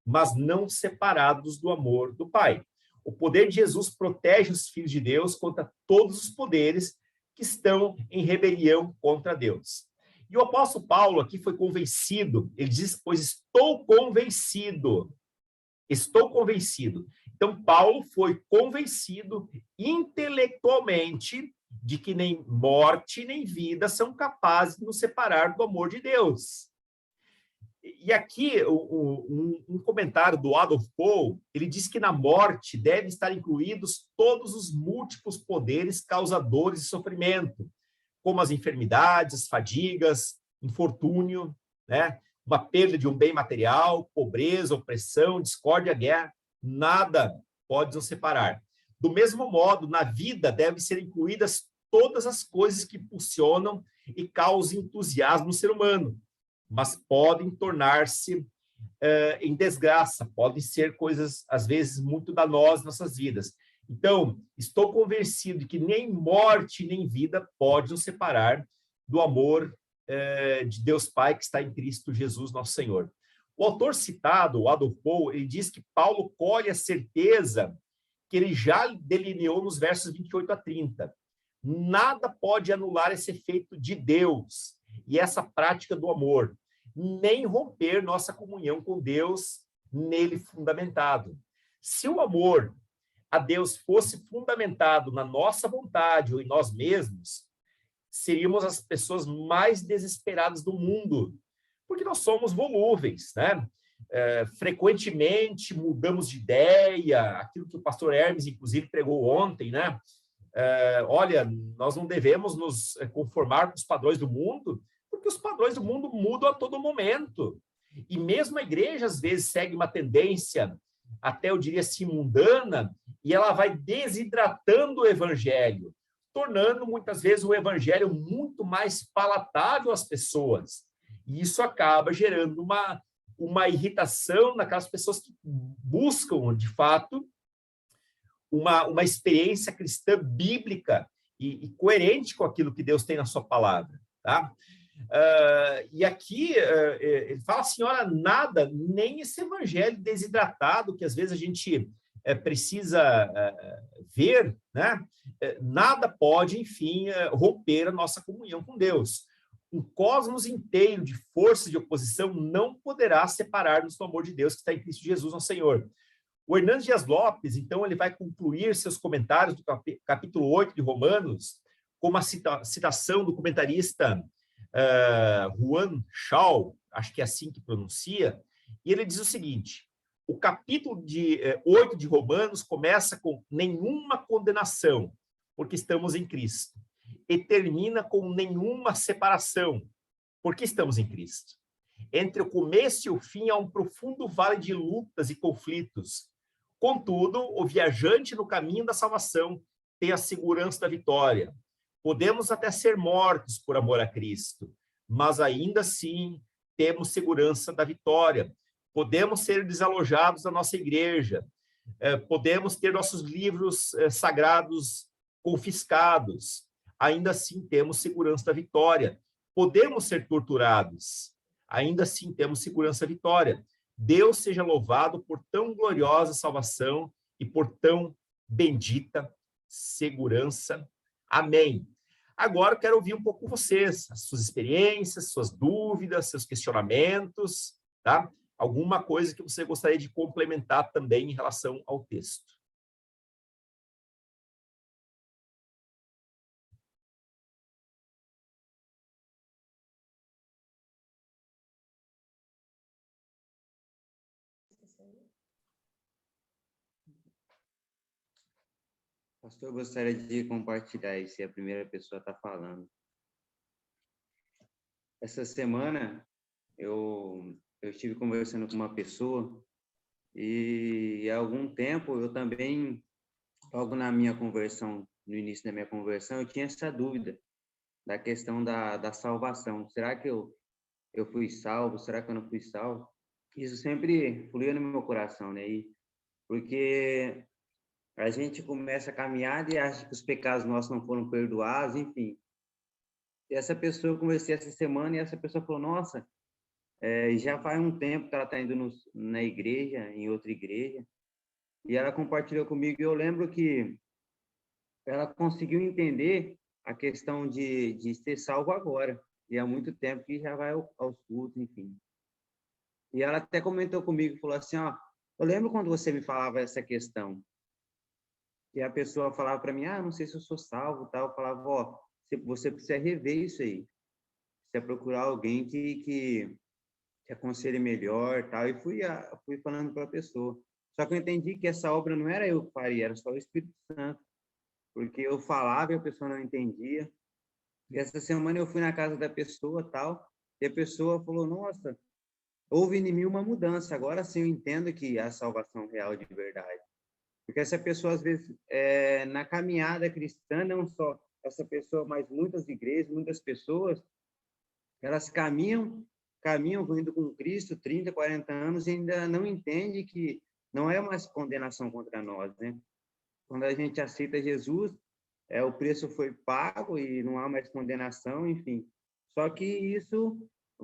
mas não separados do amor do Pai. O poder de Jesus protege os filhos de Deus contra todos os poderes que estão em rebelião contra Deus. E o apóstolo Paulo aqui foi convencido, ele diz: pois estou convencido. Estou convencido. Então, Paulo foi convencido intelectualmente de que nem morte nem vida são capazes de nos separar do amor de Deus. E aqui, um comentário do Adolf Pohl, ele diz que na morte devem estar incluídos todos os múltiplos poderes causadores de sofrimento, como as enfermidades, as fadigas, infortúnio, né? Uma perda de um bem material, pobreza, opressão, discórdia, guerra, nada pode nos separar. Do mesmo modo, na vida devem ser incluídas todas as coisas que impulsionam e causam entusiasmo no ser humano, mas podem tornar-se em desgraça, podem ser coisas, às vezes, muito danosas em nossas vidas. Então, estou convencido de que nem morte, nem vida pode nos separar do amor de Deus Pai que está em Cristo Jesus, nosso Senhor. O autor citado, o Adolf Pohl, ele diz que Paulo colhe a certeza que ele já delineou nos versos 28 a 30. Nada pode anular esse efeito de Deus e essa prática do amor, nem romper nossa comunhão com Deus nele fundamentado. Se o amor a Deus fosse fundamentado na nossa vontade ou em nós mesmos, seríamos as pessoas mais desesperadas do mundo, porque nós somos volúveis, né? Frequentemente mudamos de ideia, aquilo que o pastor Hermes, inclusive, pregou ontem, né? Olha, nós não devemos nos conformar com os padrões do mundo, porque os padrões do mundo mudam a todo momento. E mesmo a igreja, às vezes, segue uma tendência, até eu diria assim, mundana, e ela vai desidratando o evangelho, tornando, muitas vezes, o evangelho muito mais palatável às pessoas. E isso acaba gerando uma irritação naquelas pessoas que buscam, de fato, uma experiência cristã bíblica e coerente com aquilo que Deus tem na sua palavra, tá? E aqui ele fala assim, olha, nada, nem esse evangelho desidratado que às vezes a gente precisa ver, né? Nada pode, enfim, romper a nossa comunhão com Deus. Um cosmos inteiro de forças de oposição não poderá separar-nos do amor de Deus que está em Cristo Jesus, nosso Senhor. O Hernandes Dias Lopes, então, ele vai concluir seus comentários do capítulo 8 de Romanos com uma citação do comentarista Juan Shaw, acho que é assim que pronuncia, e ele diz o seguinte: o capítulo 8 de Romanos começa com nenhuma condenação, porque estamos em Cristo, e termina com nenhuma separação, porque estamos em Cristo. Entre o começo e o fim há um profundo vale de lutas e conflitos. Contudo, o viajante no caminho da salvação tem a segurança da vitória. Podemos até ser mortos por amor a Cristo, mas ainda assim temos segurança da vitória. Podemos ser desalojados da nossa igreja, podemos ter nossos livros sagrados confiscados, ainda assim temos segurança da vitória. Podemos ser torturados, ainda assim temos segurança da vitória. Deus seja louvado por tão gloriosa salvação e por tão bendita segurança. Amém. Agora eu quero ouvir um pouco vocês, as suas experiências, suas dúvidas, seus questionamentos, tá? Alguma coisa que você gostaria de complementar também em relação ao texto. Pastor, eu gostaria de compartilhar isso, se a primeira pessoa está falando. Essa semana, eu estive conversando com uma pessoa e há algum tempo eu também, logo na minha conversão, no início da minha conversão, eu tinha essa dúvida da questão da salvação. Será que eu fui salvo? Será que eu não fui salvo? Isso sempre fluía no meu coração, né? Porque a gente começa a caminhar e acha que os pecados nossos não foram perdoados, enfim. E essa pessoa, eu conversei essa semana e essa pessoa falou, nossa, já faz um tempo que ela está indo na igreja, em outra igreja, e ela compartilhou comigo, e eu lembro que ela conseguiu entender a questão de ser salvo agora, e há muito tempo que já vai aos cultos, enfim. E ela até comentou comigo, falou assim, ó, eu lembro quando você me falava essa questão, e a pessoa falava para mim, não sei se eu sou salvo, tal. Eu falava, ó, você precisa rever isso aí. Precisa procurar alguém que te aconselhe melhor, tal, e fui falando para a pessoa. Só que eu entendi que essa obra não era eu que faria, era só o Espírito Santo, porque eu falava e a pessoa não entendia. E essa semana eu fui na casa da pessoa, tal, e a pessoa falou: "Nossa, houve em mim uma mudança. Agora sim eu entendo que é a salvação real de verdade." Porque essa pessoa, às vezes, na caminhada cristã, não só essa pessoa, mas muitas igrejas, muitas pessoas, elas caminham indo com Cristo 30, 40 anos e ainda não entende que não é uma condenação contra nós, né? Quando a gente aceita Jesus, o preço foi pago e não há mais condenação, enfim. Só que isso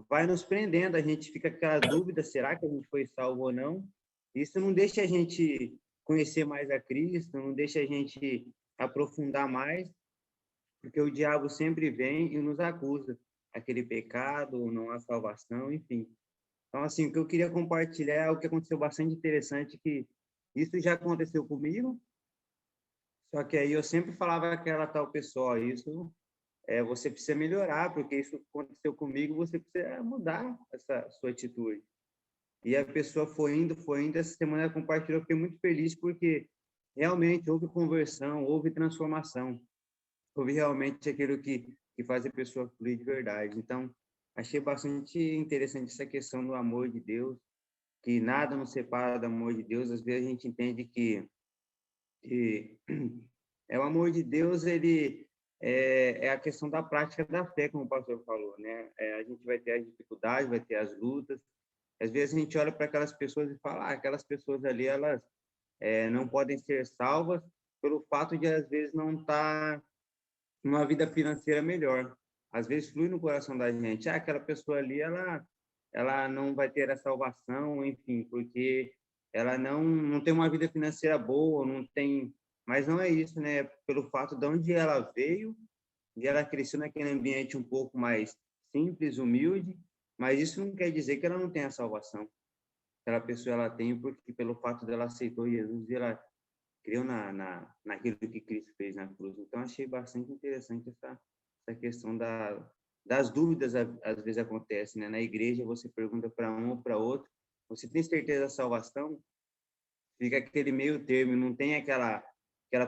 vai nos prendendo, a gente fica com aquela dúvida, será que a gente foi salvo ou não? Isso não deixa a gente conhecer mais a Cristo, não deixa a gente aprofundar mais, porque o diabo sempre vem e nos acusa, aquele pecado, não há salvação, enfim. Então, assim, o que eu queria compartilhar é o que aconteceu bastante interessante, que isso já aconteceu comigo, só que aí eu sempre falava aquela tal pessoa, isso você precisa melhorar, porque isso aconteceu comigo, você precisa mudar essa sua atitude. E a pessoa foi indo, essa semana ela compartilhou, eu fiquei muito feliz, porque realmente houve conversão, houve transformação, houve realmente aquilo que faz a pessoa fluir de verdade. Então, achei bastante interessante essa questão do amor de Deus, que nada nos separa do amor de Deus. Às vezes a gente entende que o amor de Deus, ele é a questão da prática da fé, como o pastor falou, né? A gente vai ter as dificuldades, vai ter as lutas. Às vezes a gente olha para aquelas pessoas e fala, aquelas pessoas ali, elas não podem ser salvas pelo fato de, às vezes, não estar numa vida financeira melhor. Às vezes flui no coração da gente, aquela pessoa ali, ela não vai ter a salvação, enfim, porque ela não tem uma vida financeira boa, não tem... Mas não é isso, né? Pelo fato de onde ela veio, e ela cresceu naquele ambiente um pouco mais simples, humilde, mas isso não quer dizer que ela não tenha salvação. Aquela pessoa, ela tem, porque pelo fato dela aceitou Jesus e ela creu naquilo que Cristo fez na cruz. Então, achei bastante interessante essa questão das dúvidas, às vezes acontece, né? Na igreja, você pergunta para um ou para outro, você tem certeza da salvação? Fica aquele meio termo, não tem aquela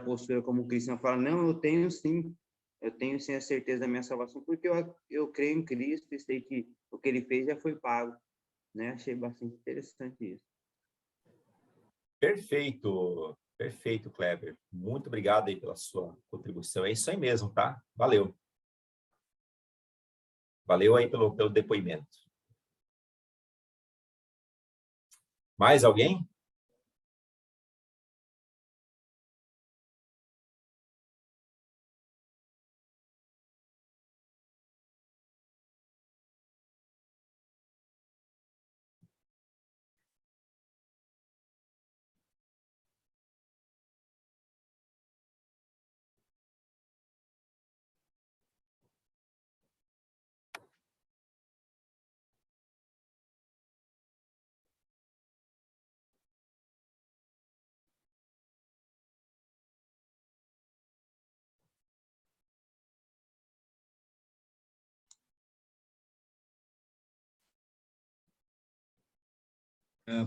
postura como o cristão fala, não, eu tenho sim a certeza da minha salvação, porque eu creio em Cristo e sei que o que ele fez já foi pago, né? Achei bastante interessante isso. Perfeito, perfeito, Kleber. Muito obrigado aí pela sua contribuição. É isso aí mesmo, tá? Valeu. Valeu aí pelo depoimento. Mais alguém?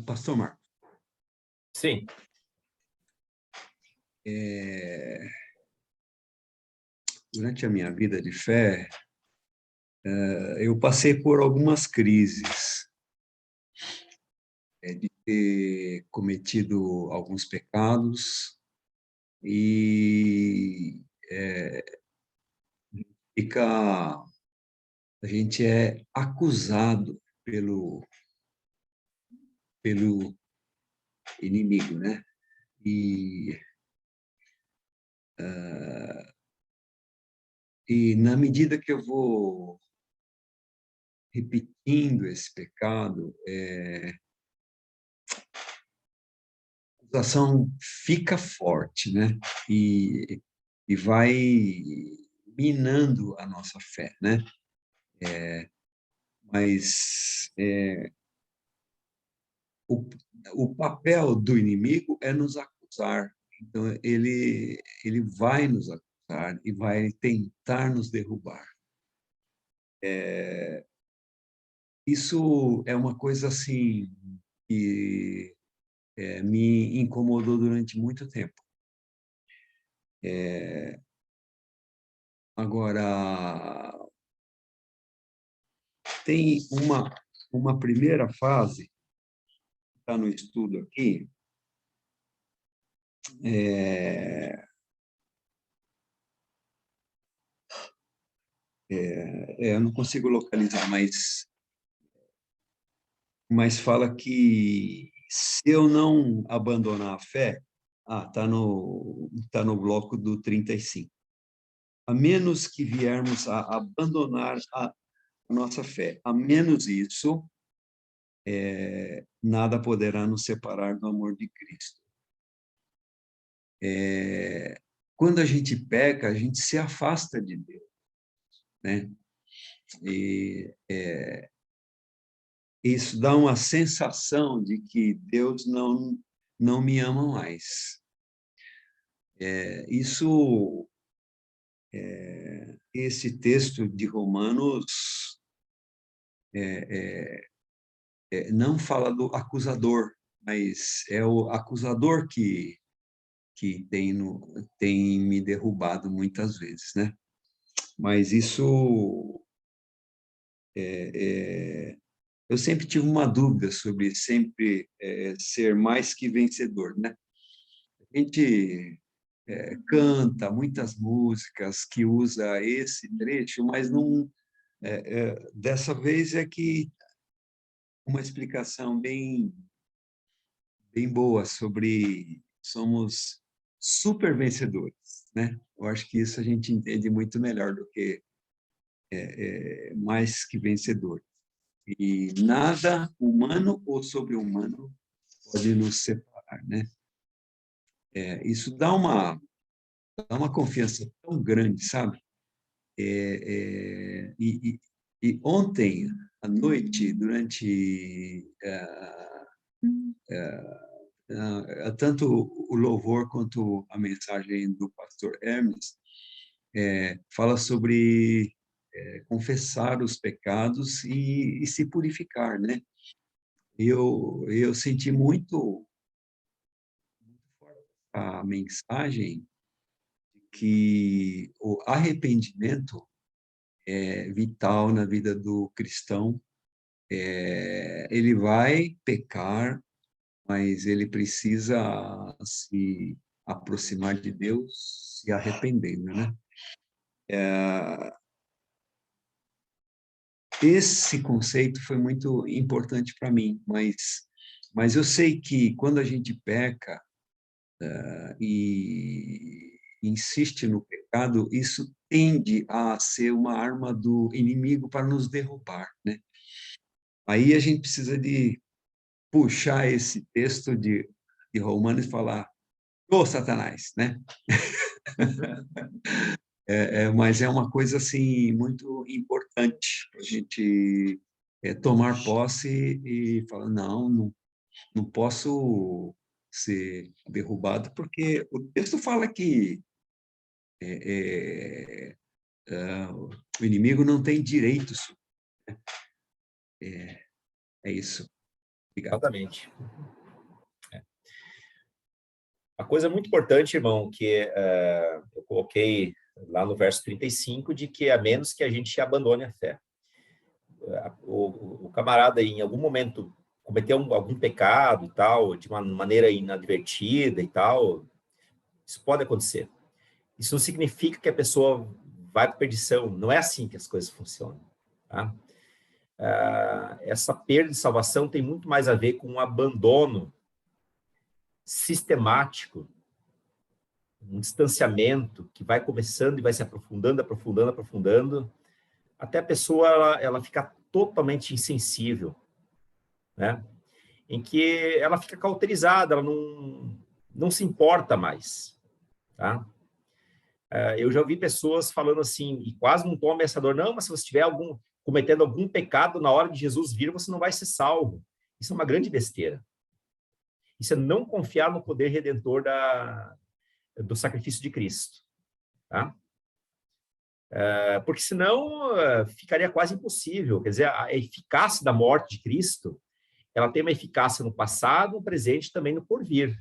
Pastor Marcos, Sim. durante a minha vida de fé, eu passei por algumas crises, de ter cometido alguns pecados e fica, a gente é acusado pelo inimigo, né? E na medida que eu vou repetindo esse pecado, a acusação fica forte, né? E vai minando a nossa fé, né? Mas o, o papel do inimigo é nos acusar. Então, ele vai nos acusar e vai tentar nos derrubar. isso é uma coisa assim que me incomodou durante muito tempo. Agora, tem uma primeira fase, está no estudo aqui, eu não consigo localizar, mas fala que se eu não abandonar a fé, tá no bloco do 35. A menos que viermos a abandonar a nossa fé, a menos isso, nada poderá nos separar do amor de Cristo. Quando a gente peca, a gente se afasta de Deus, né? E isso dá uma sensação de que Deus não me ama mais. Esse texto de Romanos não fala do acusador, mas é o acusador que tem me derrubado muitas vezes, né? Mas isso eu sempre tive uma dúvida sobre sempre ser mais que vencedor, né? A gente canta muitas músicas que usa esse trecho, mas não dessa vez é que uma explicação bem boa sobre somos super vencedores, né? Eu acho que isso a gente entende muito melhor do que mais que vencedor. E nada humano ou sobre-humano pode nos separar, né? Isso dá uma confiança tão grande, sabe? E ontem à noite, durante tanto o louvor quanto a mensagem do pastor Hermes, fala sobre confessar os pecados e se purificar, né? Eu senti muito a mensagem que o arrependimento é vital na vida do cristão. Ele vai pecar, mas ele precisa se aproximar de Deus se arrependendo, né? Esse conceito foi muito importante para mim, mas eu sei que quando a gente peca e insiste no pecado, isso tende a ser uma arma do inimigo para nos derrubar, né? Aí a gente precisa de puxar esse texto de Romanos e falar: ô Satanás, né? Mas é uma coisa assim muito importante para a gente tomar posse e falar: não posso ser derrubado, porque o texto fala que o inimigo não tem direitos. É isso. Obrigado. Exatamente. A coisa muito importante, irmão, que eu coloquei lá no verso 35, de que a menos que a gente abandone a fé. O camarada, em algum momento, cometeu algum pecado e tal, de uma maneira inadvertida e tal, isso pode acontecer. Isso não significa que a pessoa vai para a perdição. Não é assim que as coisas funcionam. Tá? Essa perda de salvação tem muito mais a ver com um abandono sistemático, um distanciamento que vai começando e vai se aprofundando, aprofundando, aprofundando, até a pessoa ela ficar totalmente insensível, né? Em que ela fica cauterizada, ela não se importa mais, tá? Eu já ouvi pessoas falando assim, e quase num tom ameaçador: não, mas se você estiver cometendo algum pecado, na hora de Jesus vir, você não vai ser salvo. Isso é uma grande besteira. Isso é não confiar no poder redentor do sacrifício de Cristo. Tá? Porque senão ficaria quase impossível. Quer dizer, a eficácia da morte de Cristo, ela tem uma eficácia no passado, no presente e também no porvir.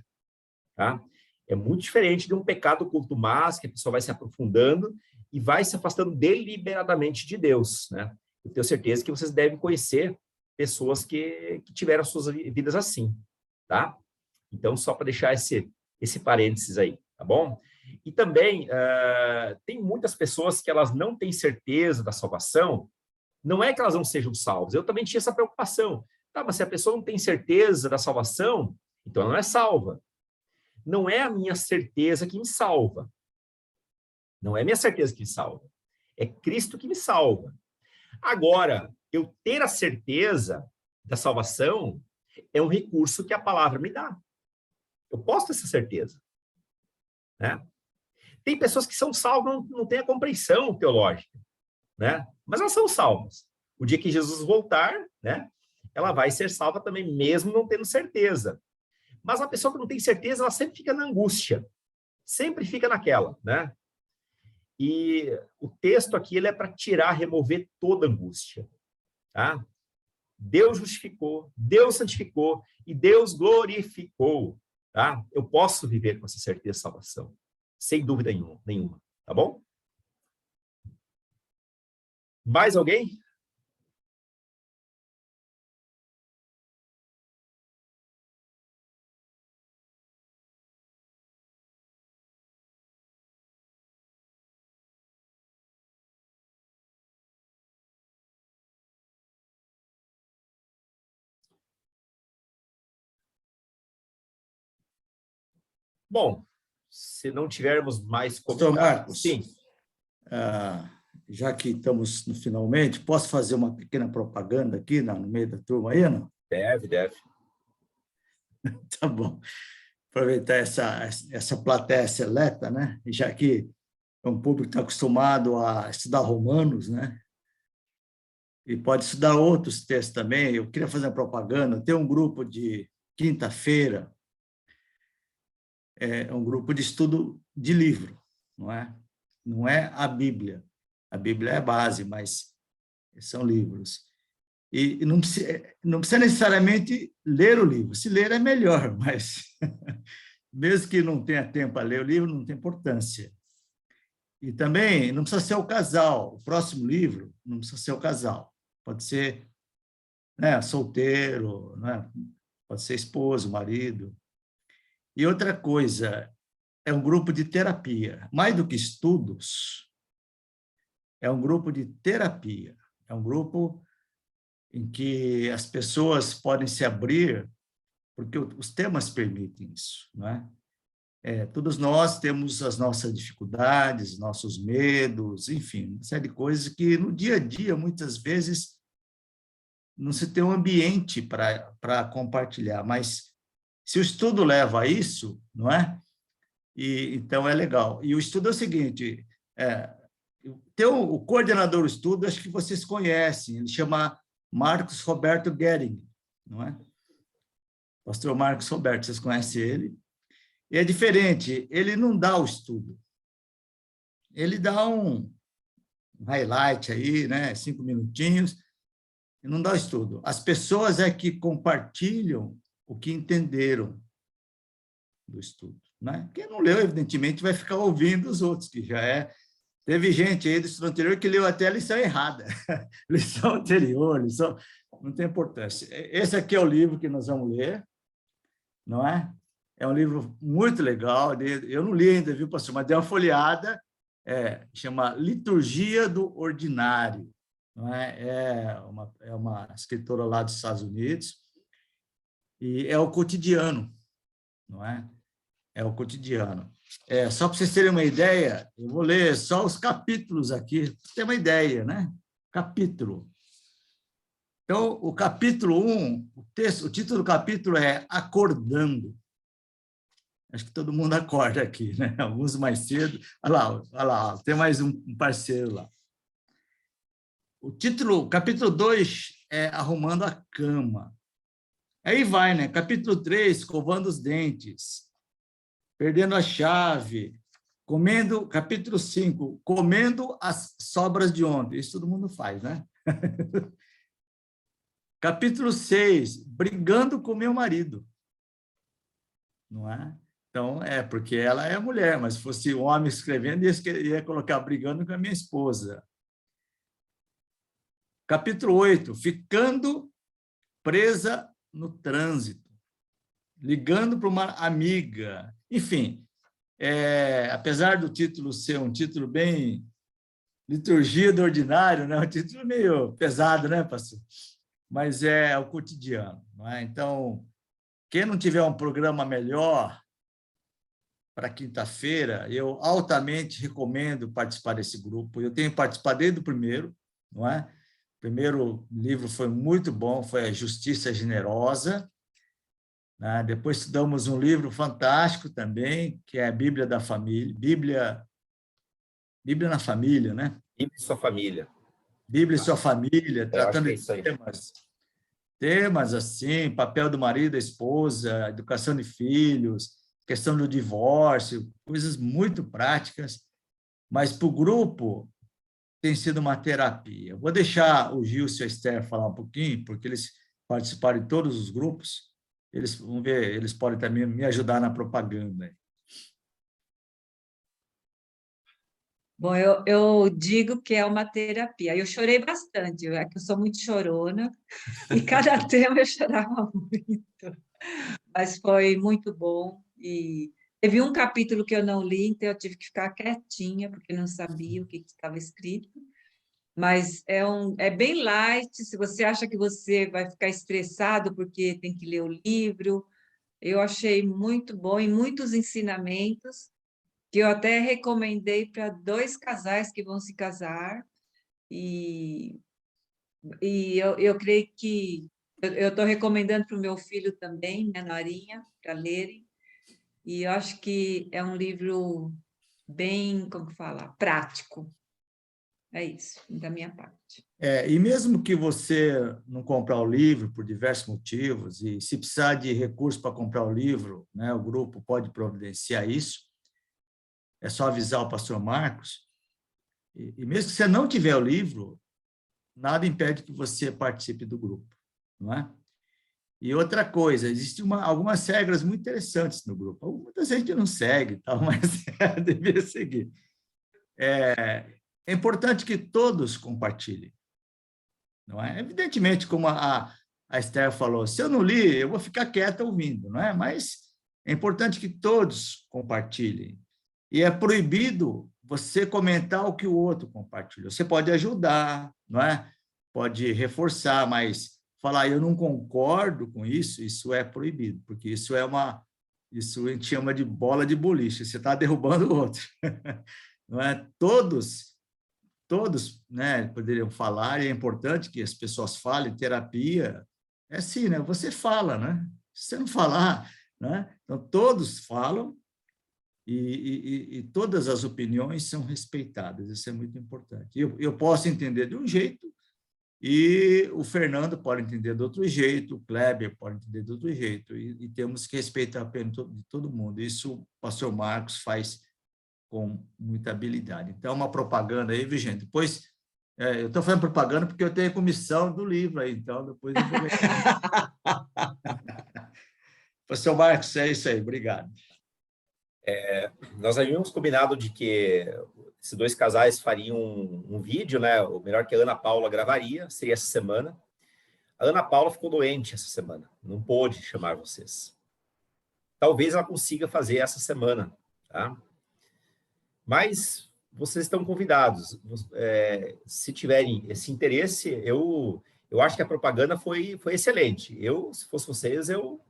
Tá? É muito diferente de um pecado contumaz, que a pessoa vai se aprofundando e vai se afastando deliberadamente de Deus. Né? Eu tenho certeza que vocês devem conhecer pessoas que tiveram suas vidas assim. Tá? Então, só para deixar esse parênteses aí, tá bom? E também, tem muitas pessoas que elas não têm certeza da salvação, não é que elas não sejam salvas, eu também tinha essa preocupação. Tá, mas se a pessoa não tem certeza da salvação, então ela não é salva. Não é a minha certeza que me salva. Não é a minha certeza que me salva. É Cristo que me salva. Agora, eu ter a certeza da salvação é um recurso que a palavra me dá. Eu posso ter essa certeza. Né? Tem pessoas que são salvas, não têm a compreensão teológica, né? Mas elas são salvas. O dia que Jesus voltar, né, ela vai ser salva também, mesmo não tendo certeza. Mas a pessoa que não tem certeza, ela sempre fica na angústia, sempre fica naquela, né? E o texto aqui ele é para tirar, remover toda angústia, tá? Deus justificou, Deus santificou e Deus glorificou, tá? Eu posso viver com essa certeza de salvação, sem dúvida nenhuma, tá bom? Mais alguém? Bom, se não tivermos mais Pastor Marcos, sim. Já que estamos no finalmente, posso fazer uma pequena propaganda aqui no meio da turma aí, não? Deve. Tá bom. Aproveitar essa plateia seleta, né? Já que é um público que está acostumado a estudar Romanos, né? E pode estudar outros textos também. Eu queria fazer uma propaganda. Tem um grupo de quinta-feira, é um grupo de estudo de livro, não é? Não é a Bíblia. A Bíblia é a base, mas são livros. E não precisa necessariamente ler o livro. Se ler é melhor, mas mesmo que não tenha tempo a ler o livro, não tem importância. E também não precisa ser o casal. O próximo livro não precisa ser o casal. Pode ser, né, solteiro, né? Pode ser esposo, marido. E outra coisa, é um grupo de terapia. Mais do que estudos, é um grupo de terapia. É um grupo em que as pessoas podem se abrir, porque os temas permitem isso, não é? Todos nós temos as nossas dificuldades, nossos medos, enfim, uma série de coisas que no dia a dia, muitas vezes, não se tem um ambiente para compartilhar, mas se o estudo leva a isso, não é? Então é legal. E o estudo é o seguinte, tem o coordenador do estudo, acho que vocês conhecem, ele chama Marcos Roberto Guerin, não é? Pastor Marcos Roberto, vocês conhecem ele? E é diferente, ele não dá o estudo. Ele dá um highlight aí, né? 5 minutinhos, e não dá o estudo. As pessoas é que compartilham o que entenderam do estudo, né? Quem não leu, evidentemente, vai ficar ouvindo os outros, que já é... Teve gente aí do estudo anterior que leu até a lição errada. Lição anterior, lição... Não tem importância. Esse aqui é o livro que nós vamos ler, não é? É um livro muito legal. Eu não li ainda, viu, pastor? Mas dei uma folheada. Chama Liturgia do Ordinário. Não é? É uma escritora lá dos Estados Unidos. E é o cotidiano, não é? É o cotidiano. Só para vocês terem uma ideia, eu vou ler só os capítulos aqui, para você ter uma ideia, né? Capítulo. Então, o capítulo 1, o título do capítulo é Acordando. Acho que todo mundo acorda aqui, né? Alguns mais cedo. Olha lá, tem mais um parceiro lá. O capítulo 2 é Arrumando a Cama. Aí vai, né? Capítulo 3, Escovando os Dentes. Perdendo a Chave, capítulo 5, comendo as sobras de ontem. Isso todo mundo faz, né? Capítulo 6, brigando com meu marido. Não é? Então, porque ela é mulher, mas se fosse um homem escrevendo, ia colocar brigando com a minha esposa. Capítulo 8, ficando presa no trânsito, ligando para uma amiga. Enfim, apesar do título ser um título bem liturgia do ordinário, né? Um título meio pesado, né, pastor? Mas é o cotidiano. Não é? Então, quem não tiver um programa melhor para quinta-feira, eu altamente recomendo participar desse grupo. Eu tenho participado desde o primeiro, não é? O primeiro livro foi muito bom, foi A Justiça Generosa. Né? Depois estudamos um livro fantástico também, que é a Bíblia da Família, Bíblia na Família, né? Bíblia e sua família. Bíblia e sua família, tratando é de temas assim, papel do marido, da esposa, educação de filhos, questão do divórcio, coisas muito práticas, mas para o grupo tem sido uma terapia. Vou deixar o Gilson e a Esther falar um pouquinho, porque eles participaram de todos os grupos, vamos ver, eles podem também me ajudar na propaganda. Bom, eu digo que é uma terapia. Eu chorei bastante, é que eu sou muito chorona, e cada tema eu chorava muito. Mas foi muito bom. E teve um capítulo que eu não li, então eu tive que ficar quietinha, porque não sabia o que estava escrito. Mas é bem light. Se você acha que você vai ficar estressado porque tem que ler o livro, eu achei muito bom e muitos ensinamentos, que eu até recomendei para 2 casais que vão se casar, e eu creio que eu estou recomendando para o meu filho também, minha norinha, para lerem, e eu acho que é um livro bem, como que fala, prático. É isso, da minha parte. E mesmo que você não comprar o livro por diversos motivos, e se precisar de recurso para comprar o livro, né, o grupo pode providenciar isso, é só avisar o pastor Marcos, e mesmo que você não tiver o livro, nada impede que você participe do grupo, não é? E outra coisa, existem algumas regras muito interessantes no grupo. Muita gente não segue, tal, mas deveria seguir. É importante que todos compartilhem, não é? Evidentemente, como a Esther falou, se eu não li, eu vou ficar quieta ouvindo, não é? Mas é importante que todos compartilhem. E é proibido você comentar o que o outro compartilhou. Você pode ajudar, não é? Pode reforçar, mas falar eu não concordo com isso é proibido, porque isso a gente chama de bola de boliche, você está derrubando o outro. Não é? Todos, né, poderiam falar, e é importante que as pessoas falem. Terapia é assim, né? Você fala, né? Se você não falar, né? Então todos falam, e todas as opiniões são respeitadas. Isso é muito importante. Eu posso entender de um jeito, e o Fernando pode entender de outro jeito, o Kleber pode entender de outro jeito, e temos que respeitar a opinião de todo mundo. Isso o pastor Marcos faz com muita habilidade. Então, uma propaganda aí, viu, gente? Depois, eu estou fazendo propaganda porque eu tenho a comissão do livro aí, então depois eu vou ver. Pastor Marcos, é isso aí, obrigado. Nós havíamos combinado de que esses 2 casais fariam um vídeo, né? O melhor que a Ana Paula gravaria seria essa semana. A Ana Paula ficou doente essa semana, não pôde chamar vocês. Talvez ela consiga fazer essa semana, tá? Mas vocês estão convidados. Se tiverem esse interesse, eu acho que a propaganda foi excelente. Se fosse vocês, eu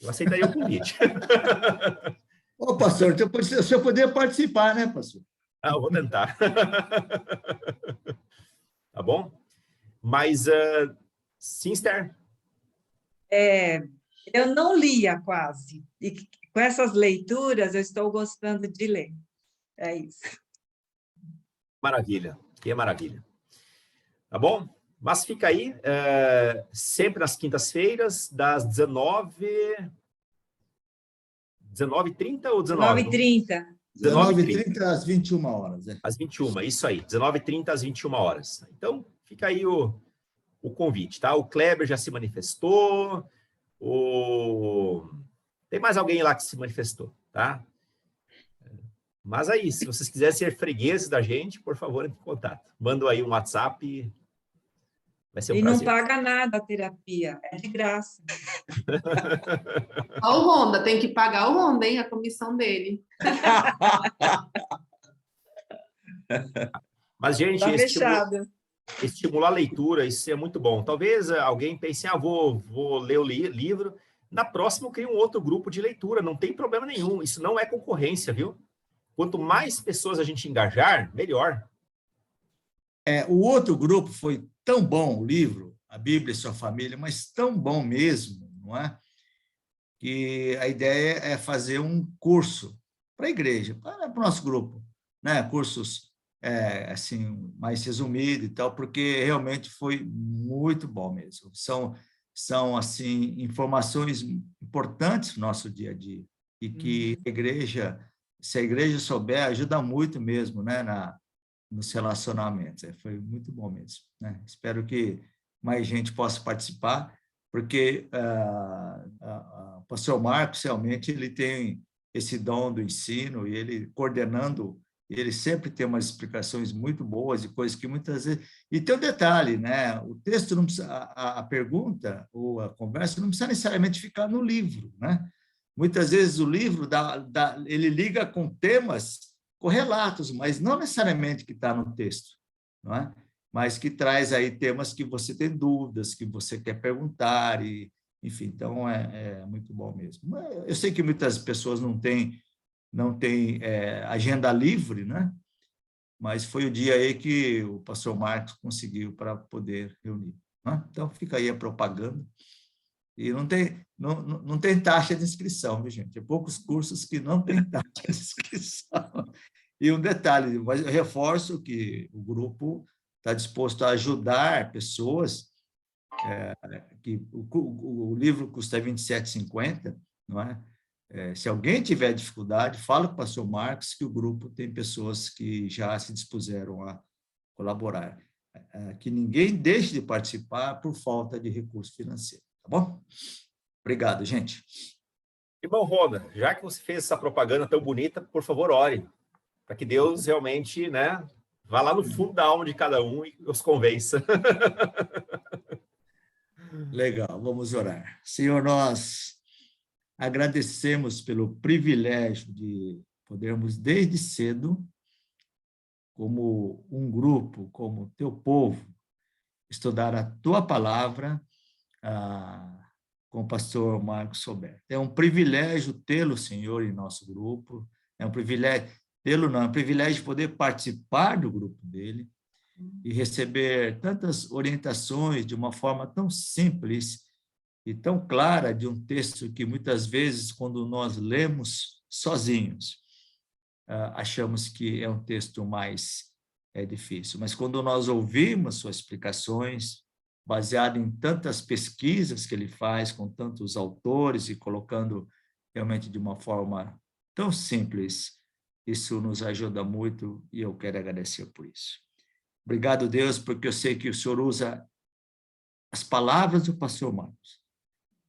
aceitaria o convite. Ô, pastor, o senhor poderia participar, né, pastor? Eu vou tentar. Tá bom? Mas, sim, Esther. Eu não lia quase, e com essas leituras eu estou gostando de ler. É isso. Maravilha, que maravilha. Tá bom? Mas fica aí, sempre nas quintas-feiras, das 19h30 ou 19h? 9h30. 19h30 às 21 horas. Às 21, isso aí. 19h30 às 21 horas. Então, fica aí o convite, tá? O Kleber já se manifestou. Tem mais alguém lá que se manifestou, tá? Mas aí, se vocês quiserem ser fregueses da gente, por favor, entre em contato. Manda aí um WhatsApp. Vai ser um E prazer. não paga nada a terapia, é de graça. Ó, o Honda, tem que pagar o Honda, hein? A comissão dele. Mas, gente, Tá fechado. estimular a leitura, isso é muito bom. Talvez alguém pense, vou ler o livro. Na próxima, eu crio um outro grupo de leitura, não tem problema nenhum. Isso não é concorrência, viu? Quanto mais pessoas a gente engajar, melhor. O outro grupo foi tão bom, o livro, A Bíblia e Sua Família, mas tão bom mesmo, não é? Que a ideia é fazer um curso para a igreja, para o nosso grupo, né? Cursos assim, mais resumidos e tal, porque realmente foi muito bom mesmo. São assim, informações importantes no nosso dia a dia, e que a igreja, se a igreja souber, ajuda muito mesmo, né? Nos relacionamentos. Foi muito bom mesmo, né? Espero que mais gente possa participar, porque o pastor Marcos, realmente, ele tem esse dom do ensino, e ele coordenando, ele sempre tem umas explicações muito boas e coisas que muitas vezes... E tem um detalhe, né? O texto não precisa, a pergunta ou a conversa não precisa necessariamente ficar no livro, né? Muitas vezes o livro ele liga com temas correlatos, mas não necessariamente que está no texto, não é? Mas que traz aí temas que você tem dúvidas, que você quer perguntar, e, enfim, então é muito bom mesmo. Eu sei que muitas pessoas não têm agenda livre, né? Mas foi o dia aí que o pastor Marcos conseguiu para poder reunir, né? Então, fica aí a propaganda. E não tem taxa de inscrição, viu, gente? Tem poucos cursos que não tem taxa de inscrição. E um detalhe, mas eu reforço que o grupo está disposto a ajudar pessoas, que o livro custa R$ 27,50, não é? Se alguém tiver dificuldade, fala com o pastor Marcos, que o grupo tem pessoas que já se dispuseram a colaborar. Que ninguém deixe de participar por falta de recurso financeiro, tá bom? Obrigado, gente. Irmão Ronda, já que você fez essa propaganda tão bonita, por favor, ore, para que Deus realmente, né, vá lá no fundo da alma de cada um e os convença. Legal, vamos orar. Senhor, nós agradecemos pelo privilégio de podermos, desde cedo, como um grupo, como teu povo, estudar a tua palavra com o pastor Marcos Sober. É um privilégio tê-lo, Senhor, em nosso grupo. É um privilégio tê-lo, não, é um privilégio poder participar do grupo dele e receber tantas orientações de uma forma tão simples e tão clara de um texto que muitas vezes, quando nós lemos sozinhos, achamos que é um texto mais difícil. Mas quando nós ouvimos suas explicações, baseado em tantas pesquisas que ele faz com tantos autores e colocando realmente de uma forma tão simples, isso nos ajuda muito e eu quero agradecer por isso. Obrigado, Deus, porque eu sei que o Senhor usa as palavras do pastor Marcos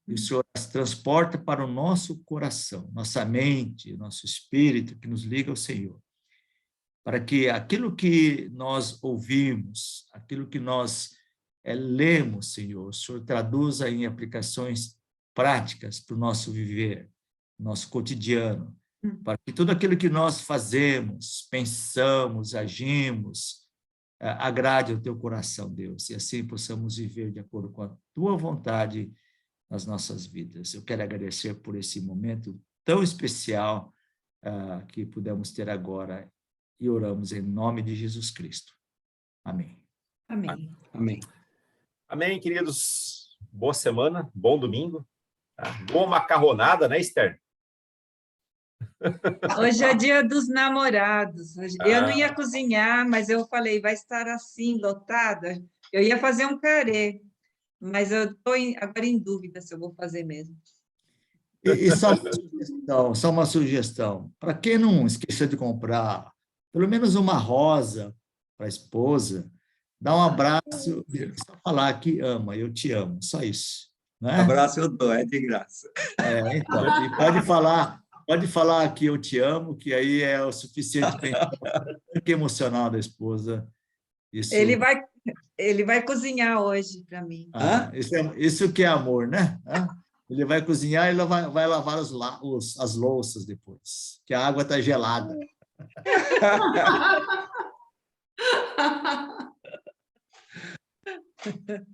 e o Senhor as transporta para o nosso coração, nossa mente, nosso espírito que nos liga ao Senhor, para que aquilo que nós ouvimos, aquilo que nós lemos, Senhor, o Senhor traduza em aplicações práticas para o nosso viver, nosso cotidiano, para que tudo aquilo que nós fazemos, pensamos, agimos, agrade ao teu coração, Deus, e assim possamos viver de acordo com a tua vontade nas nossas vidas. Eu quero agradecer por esse momento tão especial que pudemos ter agora e oramos em nome de Jesus Cristo. Amém. Amém. Amém. Amém, queridos. Boa semana, bom domingo. Boa macarronada, né, Esther? Hoje é dia dos namorados. Eu não ia cozinhar, mas eu falei, vai estar assim, lotada. Eu ia fazer um carê, mas eu estou agora em dúvida se eu vou fazer mesmo. E só uma sugestão. Para quem não esqueceu de comprar pelo menos uma rosa para a esposa, dá um abraço, só falar que ama, eu te amo, só isso. Né? Abraço eu dou, é de graça. Então, e pode falar que eu te amo, que aí é o suficiente para o emocional da esposa. Isso, Ele vai cozinhar hoje para mim. Isso que é amor, né? Ele vai cozinhar e ele vai lavar as louças depois, que a água está gelada.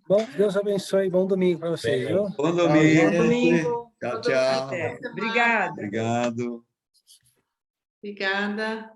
Bom, Deus abençoe. Bom domingo para vocês, viu? Bom domingo. Bom domingo. Tchau, tchau. Até. Obrigada. Obrigado. Obrigada.